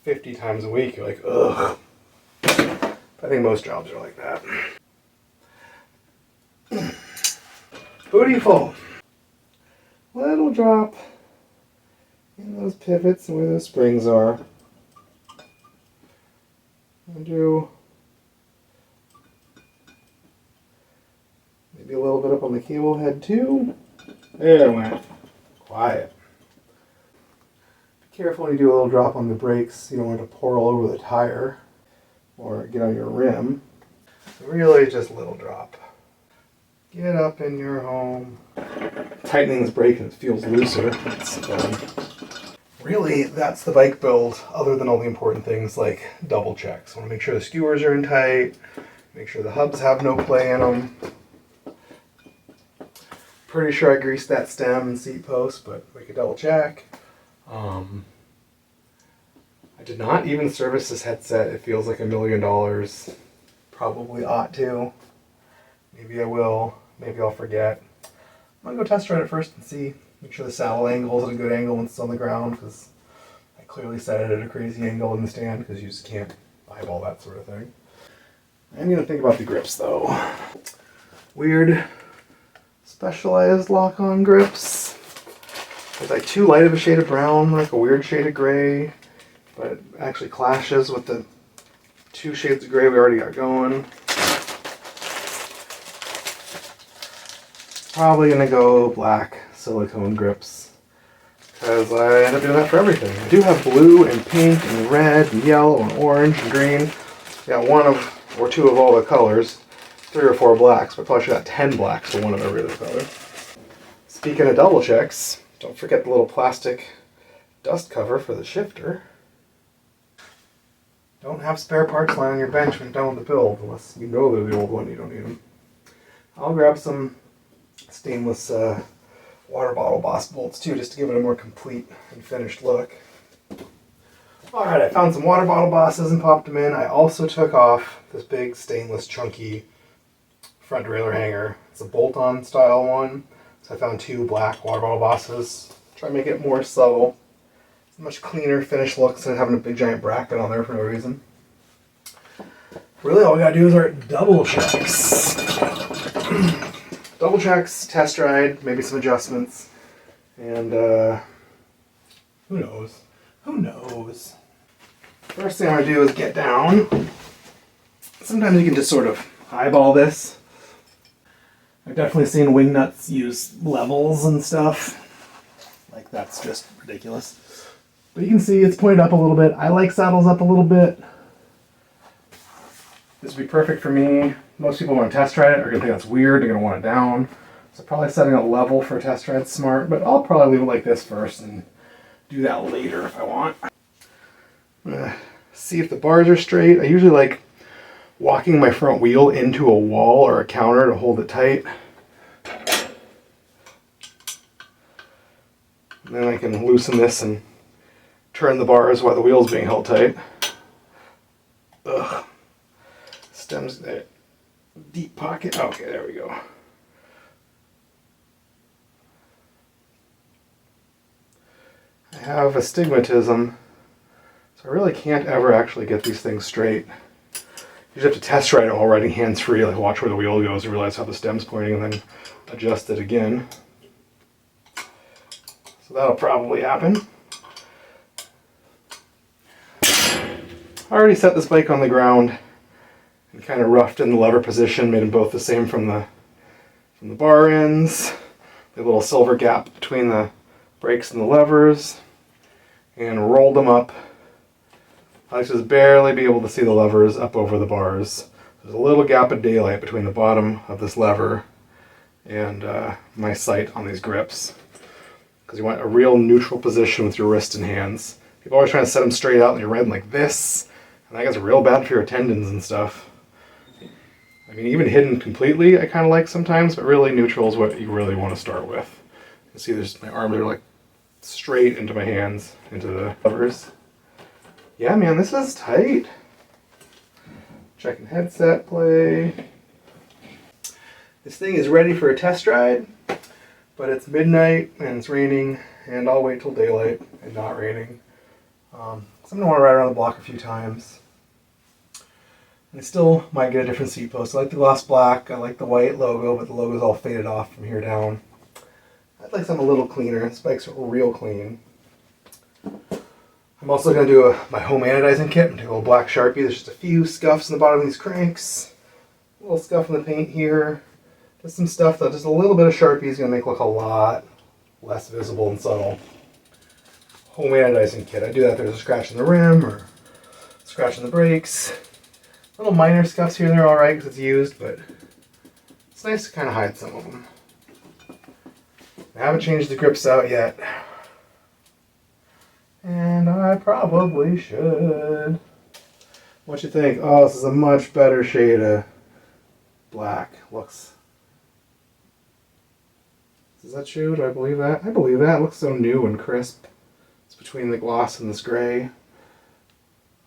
50 times a week, you're like, ugh. I think most jobs are like that. Beautiful. Little drop in those pivots and where those springs are. I do maybe a little bit up on the cable head too. There it went. Quiet. Be careful when you do a little drop on the brakes. You don't want it to pour all over the tire or get on your rim. Really just a little drop. Get up in your home. Tightening this brake and it feels looser. Really, that's the bike build, other than all the important things like double checks. I want to make sure the skewers are in tight, make sure the hubs have no play in them. Pretty sure I greased that stem and seat post, but we could double check. I did not even service this headset. It feels like $1 million. Probably ought to. Maybe I will. Maybe I'll forget. I'm going to go test ride it first and see. Make sure the saddle angle is at a good angle when it's on the ground, because I clearly set it at a crazy angle in the stand, because you just can't eyeball that sort of thing. I'm going to think about the grips though. Weird specialized lock-on grips. It's like too light of a shade of brown, like a weird shade of gray, but it actually clashes with the 2 shades of gray we already got going. Probably gonna go black silicone grips, because I end up doing that for everything. I do have blue and pink and red and yellow and orange and green. Got 1 of or 2 of all the colors, 3 or 4 blacks, but probably should have 10 blacks for 1 of every other color. Speaking of double checks, don't forget the little plastic dust cover for the shifter. Don't have spare parts lying on your bench when you're done with the build, unless you know they're the old one, you don't need them. I'll grab some stainless water bottle boss bolts too, just to give it a more complete and finished look. Alright, I found some water bottle bosses and popped them in. I also took off this big stainless chunky front derailleur hanger. It's a bolt-on style one. So I found 2 black water bottle bosses. Try to make it more subtle. It's a much cleaner finished look instead of having a big giant bracket on there for no reason. Really all we gotta do is our double checks. Double checks, test ride, maybe some adjustments, and who knows? Who knows? First thing I'm going to do is get down. Sometimes you can just sort of eyeball this. I've definitely seen wing nuts use levels and stuff. Like, that's just ridiculous. But you can see it's pointed up a little bit. I like saddles up a little bit. This would be perfect for me. Most people want to test ride it are going to think that's weird. They're going to want it down. So probably setting a level for a test ride is smart. But I'll probably leave it like this first and do that later if I want. I'm going to see if the bars are straight. I usually like walking my front wheel into a wall or a counter to hold it tight. And then I can loosen this and turn the bars while the wheel's being held tight. Ugh. Stems there. Deep pocket. Okay, there we go. I have astigmatism, so I really can't ever actually get these things straight. You just have to test ride it while riding hands-free, like watch where the wheel goes and realize how the stem's pointing and then adjust it again. So that'll probably happen. I already set this bike on the ground and kind of roughed in the lever position, made them both the same from the bar ends. The little silver gap between the brakes and the levers, and rolled them up. I like to just barely be able to see the levers up over the bars. There's a little gap of daylight between the bottom of this lever and my sight on these grips, because you want a real neutral position with your wrist and hands. People always trying to set them straight out and you're riding like this, and that gets real bad for your tendons and stuff. I mean, even hidden completely I kind of like sometimes, but really neutral is what you really want to start with. You see there's my arms are like straight into my hands, into the levers. Yeah, man, this is tight. Checking headset play. This thing is ready for a test ride, but it's midnight and it's raining, and I'll wait till daylight and not raining. So I'm going to want to ride around the block a few times. And I still might get a different seat post. I like the gloss black, I like the white logo, but the logo's all faded off from here down. I'd like something a little cleaner. This bike's real clean. I'm also going to do my home anodizing kit. I'm going to do a little black Sharpie. There's just a few scuffs in the bottom of these cranks. A little scuff in the paint here. Just some stuff that just a little bit of Sharpie is going to make look a lot less visible and subtle. Home anodizing kit. I do that if there's a scratch in the rim or scratch in the brakes. Little minor scuffs here and there are alright because it's used, but it's nice to kind of hide some of them. I haven't changed the grips out yet, and I probably should. What you think? Oh, this is a much better shade of black. Looks. Is that true? Do I believe that? I believe that. It looks so new and crisp. It's between the gloss and this gray.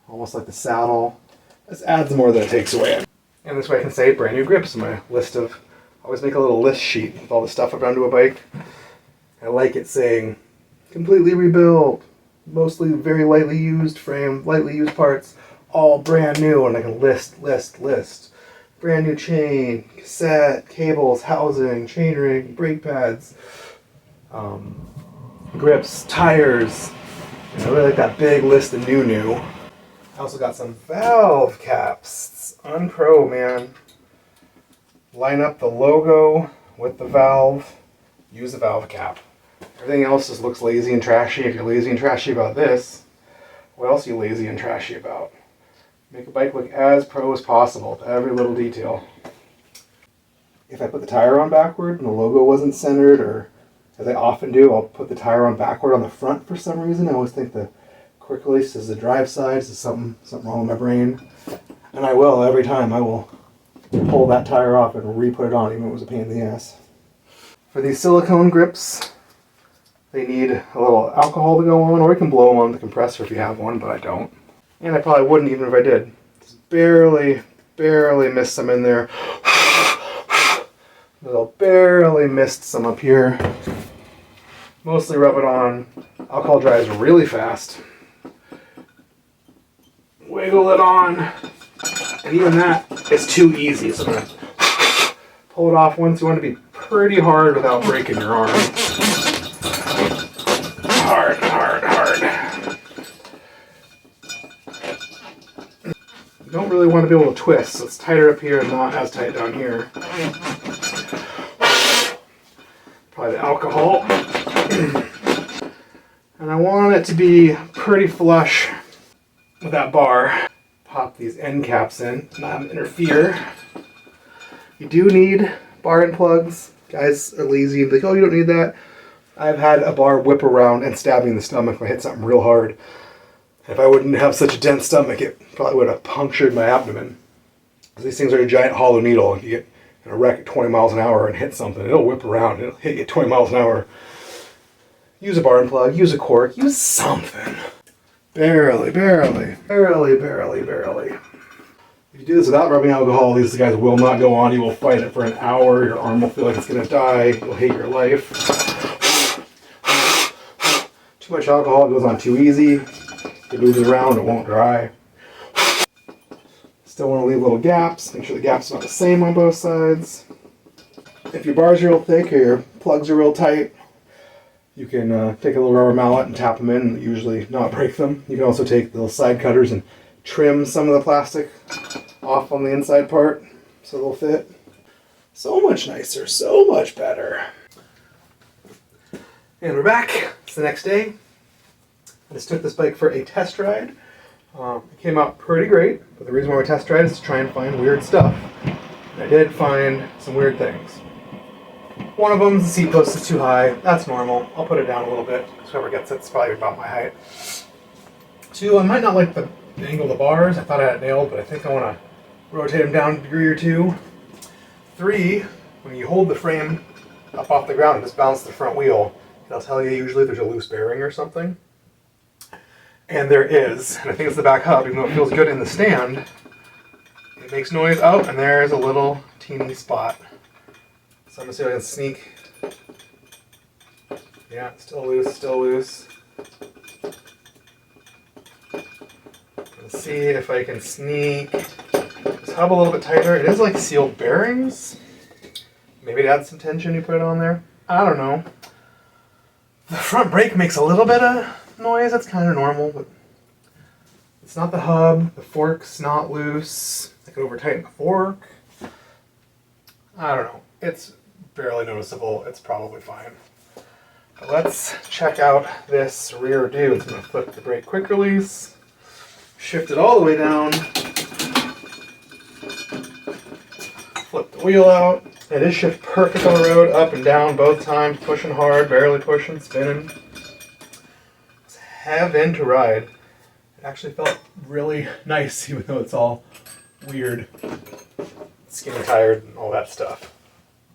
Almost like the saddle. This adds more than it takes away. And this way I can say brand new grips in my list of... I always make a little list sheet with all the stuff I've done to a bike. I like it saying, completely rebuilt, mostly very lightly used frame, lightly used parts, all brand new, and I can list. Brand new chain, cassette, cables, housing, chainring, brake pads, grips, tires. I really like that big list of new. I also got some valve caps. It's unpro, man. Line up the logo with the valve. Use a valve cap. Everything else just looks lazy and trashy. If you're lazy and trashy about this, what else are you lazy and trashy about? Make a bike look as pro as possible to every little detail. If I put the tire on backward and the logo wasn't centered, or as I often do, I'll put the tire on backward on the front for some reason. I always think the quick release is the drive side, is something wrong with my brain. And I will, every time, I will pull that tire off and re-put it on, even if it was a pain in the ass. For these silicone grips, they need a little alcohol to go on, or you can blow them on the compressor if you have one, but I don't. And I probably wouldn't even if I did. Just barely missed some in there. Barely missed some up here. Mostly rub it on. Alcohol dries really fast. Wiggle it on. And even that is too easy. So I'm going to pull it off once. You want to be pretty hard without breaking your arm. Hard. You don't really want to be able to twist, so it's tighter up here and not as tight down here. Probably the alcohol. And I want it to be pretty flush with that bar. Pop these end caps in, not interfere. You do need bar end plugs. Guys are lazy and think, oh, you don't need that. I've had a bar whip around and stab me in the stomach if I hit something real hard. If I wouldn't have such a dense stomach, it probably would have punctured my abdomen. Because these things are a giant hollow needle. If you get in a wreck at 20 miles an hour and hit something, it'll whip around. It'll hit you at 20 miles an hour. Use a bar and plug, use a cork, use something. Barely. If you do this without rubbing alcohol, these guys will not go on. You will fight it for an hour. Your arm will feel like it's going to die. You'll hate your life. Too much alcohol, it goes on too easy. It moves around, it won't dry. Still want to leave little gaps. Make sure the gaps are not the same on both sides. If your bars are real thick or your plugs are real tight, you can take a little rubber mallet and tap them in and usually not break them. You can also take the little side cutters and trim some of the plastic off on the inside part so they'll fit. So much nicer, so much better. And we're back. It's the next day. I just took this bike for a test ride. It came out pretty great, but the reason why we test ride is to try and find weird stuff. And I did find some weird things. One of them, the seat post is too high. That's normal. I'll put it down a little bit, because whoever gets it's probably about my height. 2, I might not like the angle of the bars. I thought I had it nailed, but I think I want to rotate them down a degree or 2. 3, when you hold the frame up off the ground and just bounce the front wheel, it'll tell you usually there's a loose bearing or something. And there is, and I think it's the back hub, even though it feels good in the stand. It makes noise. Oh, and there's a little teeny spot. So I'm going to see if I can sneak. Yeah, still loose. Let's see if I can sneak this hub a little bit tighter. It is like sealed bearings. Maybe it adds some tension you put it on there. I don't know. The front brake makes a little bit of noise. That's kind of normal, but it's not the hub. The fork's not loose. I could over tighten the fork. I don't know. It's barely noticeable. It's probably fine. But let's check out this rear dude. I'm going to flip the brake quick release. Shift it all the way down. Flip the wheel out. It is shift perfect on the road, up and down both times, pushing hard, barely pushing, spinning. It's heaven to ride. It actually felt really nice, even though it's all weird, skinny tired and all that stuff.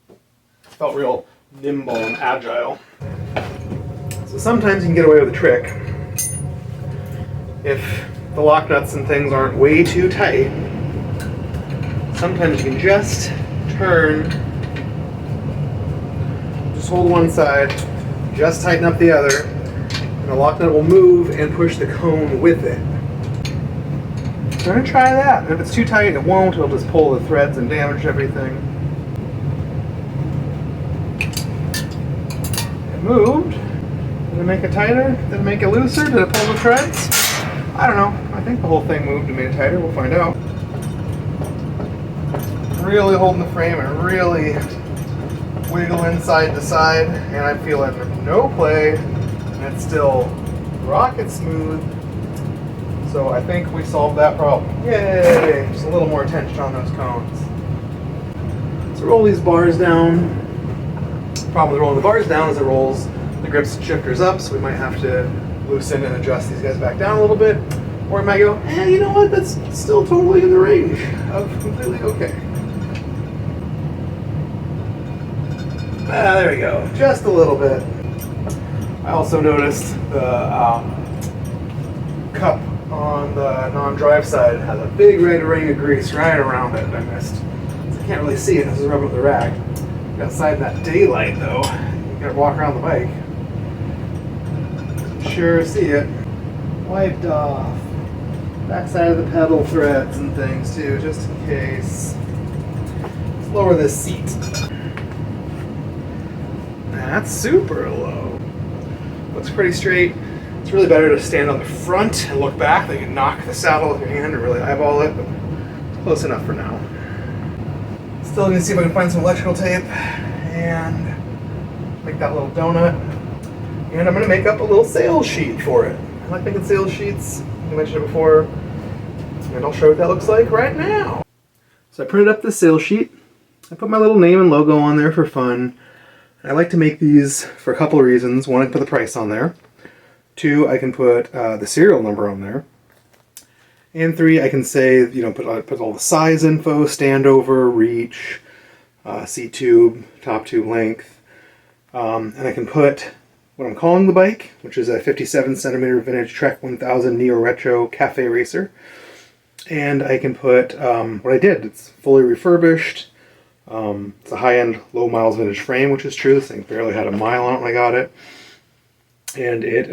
It felt real nimble and agile. So sometimes you can get away with a trick. If the lock nuts and things aren't way too tight, sometimes you can just turn, just hold one side, just tighten up the other, and the lock nut will move and push the cone with it. So I'm going to try that. And if it's too tight, it won't. It'll just pull the threads and damage everything. It moved. Did it make it tighter? Did it make it looser? Did it pull the threads? I don't know. I think the whole thing moved and made it tighter. We'll find out. Really holding the frame and really wiggling side to side, and I'm feeling no play, and it's still rocket smooth. So I think we solved that problem. Yay! Just a little more tension on those cones. So roll these bars down. The problem with rolling the bars down is it rolls the grips and shifters up, so we might have to loosen and adjust these guys back down a little bit. Or we might go, you know what, that's still totally in the range of completely okay. There we go, just a little bit. I also noticed the cup on the non-drive side has a big red ring of grease right around it that I missed. So I can't really see it, this is rubbing with the rag. Outside in that daylight though, you gotta walk around the bike. Sure see it. Wiped off. Backside of the pedal threads and things too, just in case. Let's lower this seat. That's super low. Looks pretty straight. It's really better to stand on the front and look back. Then you can knock the saddle with your hand and really eyeball it, but it's close enough for now. Still gonna see if I can find some electrical tape and make that little donut. And I'm gonna make up a little sales sheet for it. I like making sales sheets. I mentioned it before. And I'll show you what that looks like right now. So I printed up this sales sheet. I put my little name and logo on there for fun. I like to make these for a couple of reasons. One, I can put the price on there. Two, I can put the serial number on there. And three, I can say, put all the size info, standover, reach, seat tube, top tube length. And I can put what I'm calling the bike, which is a 57 centimeter vintage Trek 1000 Neo Retro Cafe Racer. And I can put what I did. It's fully refurbished. It's a high-end, low miles vintage frame, which is true. This thing barely had a mile on it when I got it. And it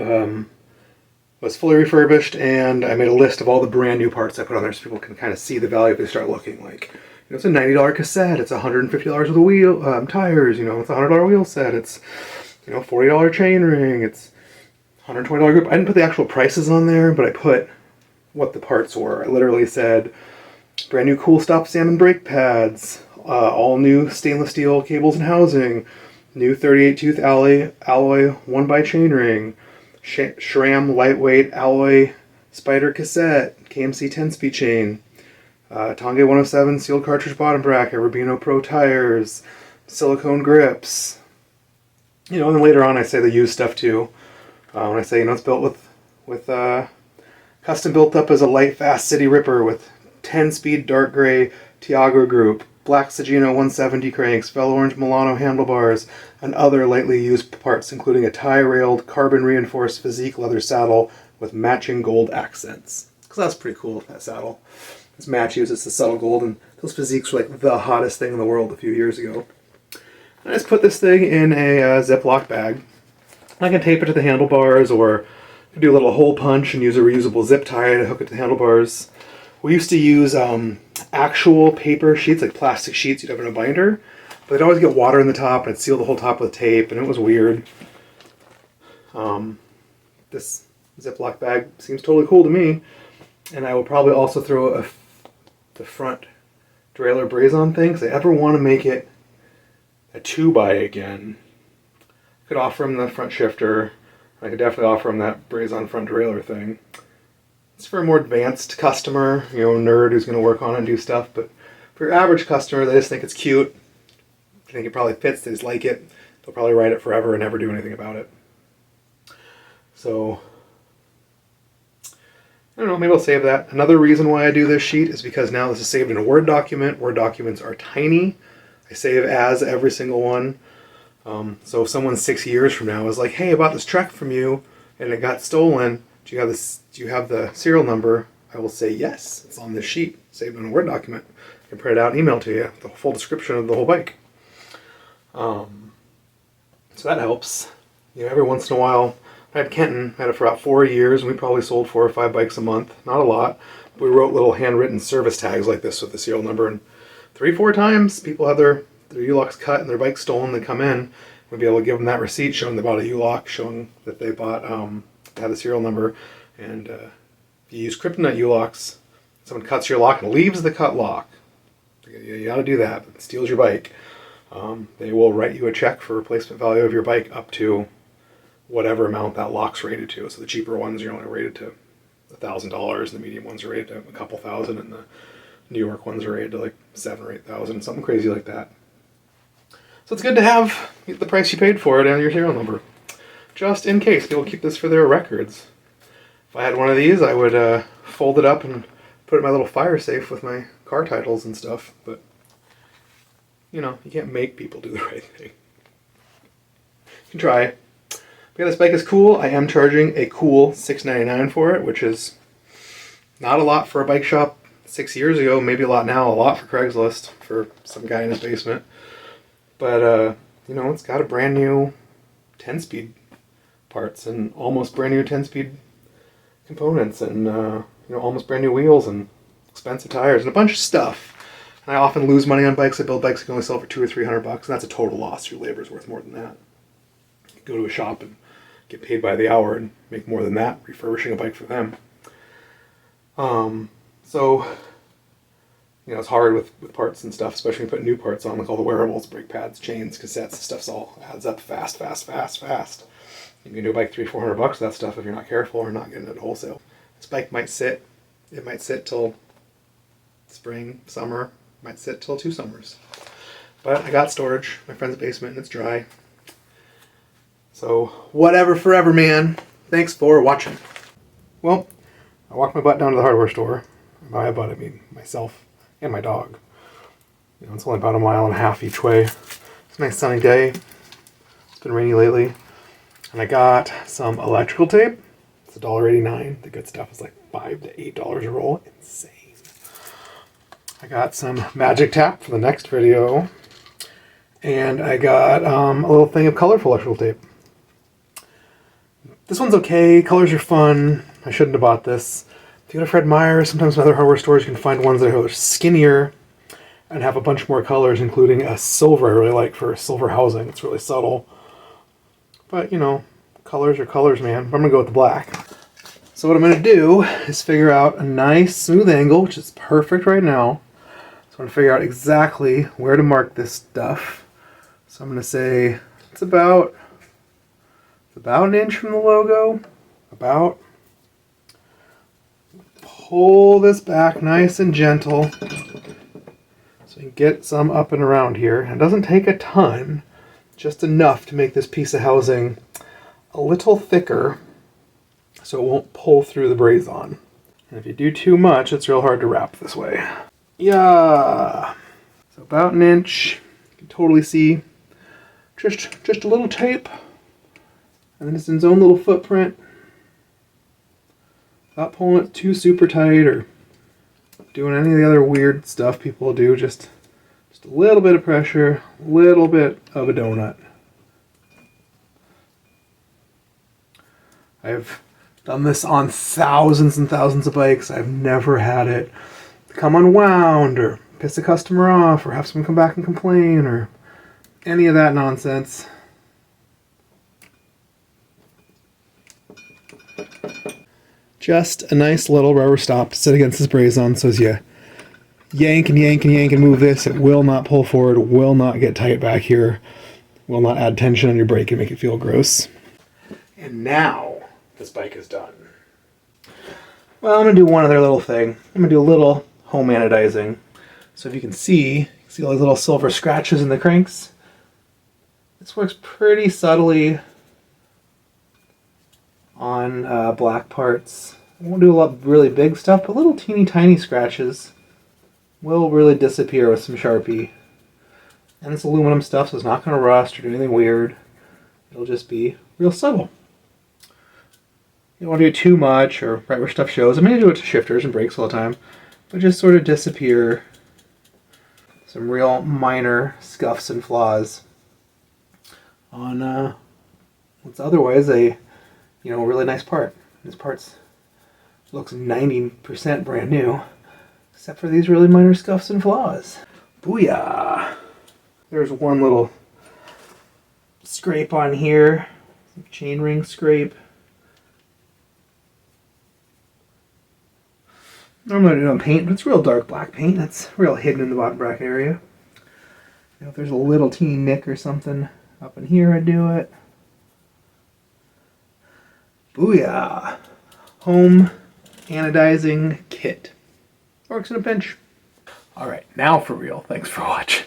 was fully refurbished, and I made a list of all the brand new parts I put on there so people can kind of see the value if they start looking. Like, it's a $90 cassette, it's $150 with a wheel, tires, it's a $100 wheel set, it's, $40 chain ring, it's $120 group. I didn't put the actual prices on there, but I put what the parts were. I literally said, brand new Cool Stop salmon brake pads, all new stainless steel cables and housing, new 38 tooth alloy 1x chain ring, SRAM lightweight alloy spider cassette, KMC 10-speed chain, Tonge 107 sealed cartridge bottom bracket, Rubino Pro tires, silicone grips. And then later on I say the used stuff too. When I say, it's built with custom built up as a light fast city ripper with 10-speed dark gray tiagra group, black Sagino 170 cranks, fellow orange Milano handlebars, and other lightly used parts, including a tie-railed, carbon-reinforced physique leather saddle with matching gold accents. Because that's pretty cool, that saddle. This match uses the subtle gold, and those physiques were like the hottest thing in the world a few years ago. I just put this thing in a Ziploc bag. I can tape it to the handlebars, or do a little hole punch and use a reusable zip tie to hook it to the handlebars. We used to use actual paper sheets, like plastic sheets you'd have in a binder, but they'd always get water in the top and it'd seal the whole top with tape, and it was weird. This Ziploc bag seems totally cool to me, and I will probably also throw the front derailleur braze-on thing, because I ever want to make it a 2x again. I could offer him the front shifter. I could definitely offer him that braze-on front derailleur thing. It's for a more advanced customer, nerd who's going to work on it and do stuff, but for your average customer, they just think it's cute. They think it probably fits, they just like it. They'll probably ride it forever and never do anything about it. So, I don't know, maybe I'll save that. Another reason why I do this sheet is because now this is saved in a Word document. Word documents are tiny. I save as every single one. So if someone 6 years from now is like, hey, I bought this Trek from you and it got stolen, do you have the serial number? I will say yes. It's on this sheet, saved in a Word document. I can print it out and email to you, the full description of the whole bike. So that helps. Every once in a while, I had Kenton, had it for about 4 years, and we probably sold 4 or 5 bikes a month. Not a lot. We wrote little handwritten service tags like this with the serial number, and 3-4 times people have their U-locks cut and their bike stolen. They come in, We'll be able to give them that receipt showing they bought a U-lock, showing that they bought, had the serial number. And if you use kryptonite U-locks, someone cuts your lock and leaves the cut lock. You got to do that. It steals your bike. They will write you a check for replacement value of your bike up to whatever amount that lock's rated to. So the cheaper ones are only rated to $1,000, the medium ones are rated to a couple thousand, and the New York ones are rated to like 7,000 or 8,000, something crazy like that. So it's good to have the price you paid for it and your serial number, just in case. People keep this for their records. If I had one of these, I would fold it up and put it in my little fire safe with my car titles and stuff. But you know, you can't make people do the right thing. You can try. But yeah, this bike is cool. I am charging a cool $6.99 for it, which is not a lot for a bike shop 6 years ago. Maybe a lot now. A lot for Craigslist for some guy in his basement. But you know, it's got a brand new 10-speed parts and almost brand new 10-speed components, and you know, almost brand new wheels and expensive tires and a bunch of stuff. And I often lose money on bikes. I build bikes that can only sell for $200 or $300, and that's a total loss. Your labor's worth more than that. You go to a shop and get paid by the hour and make more than that refurbishing a bike for them. So, you know, it's hard with parts and stuff, especially when you put new parts on, like all the wearables, brake pads, chains, cassettes. Stuff's all adds up fast. You can do a bike $300-400 with that stuff if you're not careful or not getting it at wholesale. This bike might sit. It might sit till spring, summer. Might sit till 2 summers. But I got storage. My friend's basement, and it's dry. So, whatever, forever, man. Thanks for watching. Well, I walked my butt down to the hardware store. By a butt, I mean myself and my dog. You know, it's only about 1.5 miles each way. It's a nice sunny day. It's been rainy lately. And I got some electrical tape. It's $1.89. The good stuff is like $5 to $8 a roll. Insane. I got some magic tape for the next video. And I got a little thing of colorful electrical tape. This one's okay. Colors are fun. I shouldn't have bought this. If you go to Fred Meyer, sometimes in other hardware stores, you can find ones that are skinnier and have a bunch more colors, including a silver I really like for silver housing. It's really subtle. But, you know, colors are colors, man. But I'm going to go with the black. So what I'm going to do is figure out a nice smooth angle, which is perfect right now. So I'm going to figure out exactly where to mark this stuff. So I'm going to say it's about 1 inch from the logo. About. Pull this back nice and gentle so you can get some up and around here. It doesn't take a ton, just enough to make this piece of housing a little thicker so it won't pull through the braze-on. And if you do too much, it's real hard to wrap this way. Yeah. So about 1 inch. You can totally see just a little tape. And then it's in its own little footprint. Not pulling it too super tight or doing any of the other weird stuff people do. Just a little bit of pressure, a little bit of a donut. I've done this on thousands and thousands of bikes. I've never had it come unwound or piss a customer off or have someone come back and complain or any of that nonsense. Just a nice little rubber stop to sit against this braze-on, so as you yank and yank and yank and move this, it will not pull forward, will not get tight back here, will not add tension on your brake and make it feel gross. And now, this bike is done. Well, I'm going to do one other little thing. I'm going to do a little home anodizing. So if you can see all these little silver scratches in the cranks? This works pretty subtly on black parts. I won't do a lot of really big stuff, but little teeny tiny scratches will really disappear with some Sharpie. And it's aluminum stuff, so it's not going to rust or do anything weird. It'll just be real subtle. You don't want to do too much or right where stuff shows. I mean, I do it to shifters and brakes all the time, but just sort of disappear some real minor scuffs and flaws on what's otherwise a really nice part. This part looks 90% brand new, except for these really minor scuffs and flaws. Booyah! There's one little scrape on here, chain ring scrape. Normally I don't paint, but it's real dark black paint. It's real hidden in the bottom bracket area. You know, if there's a little teeny nick or something up in here, I do it. Booyah! Home anodizing kit. Works in a pinch. Alright, now for real. Thanks for watching.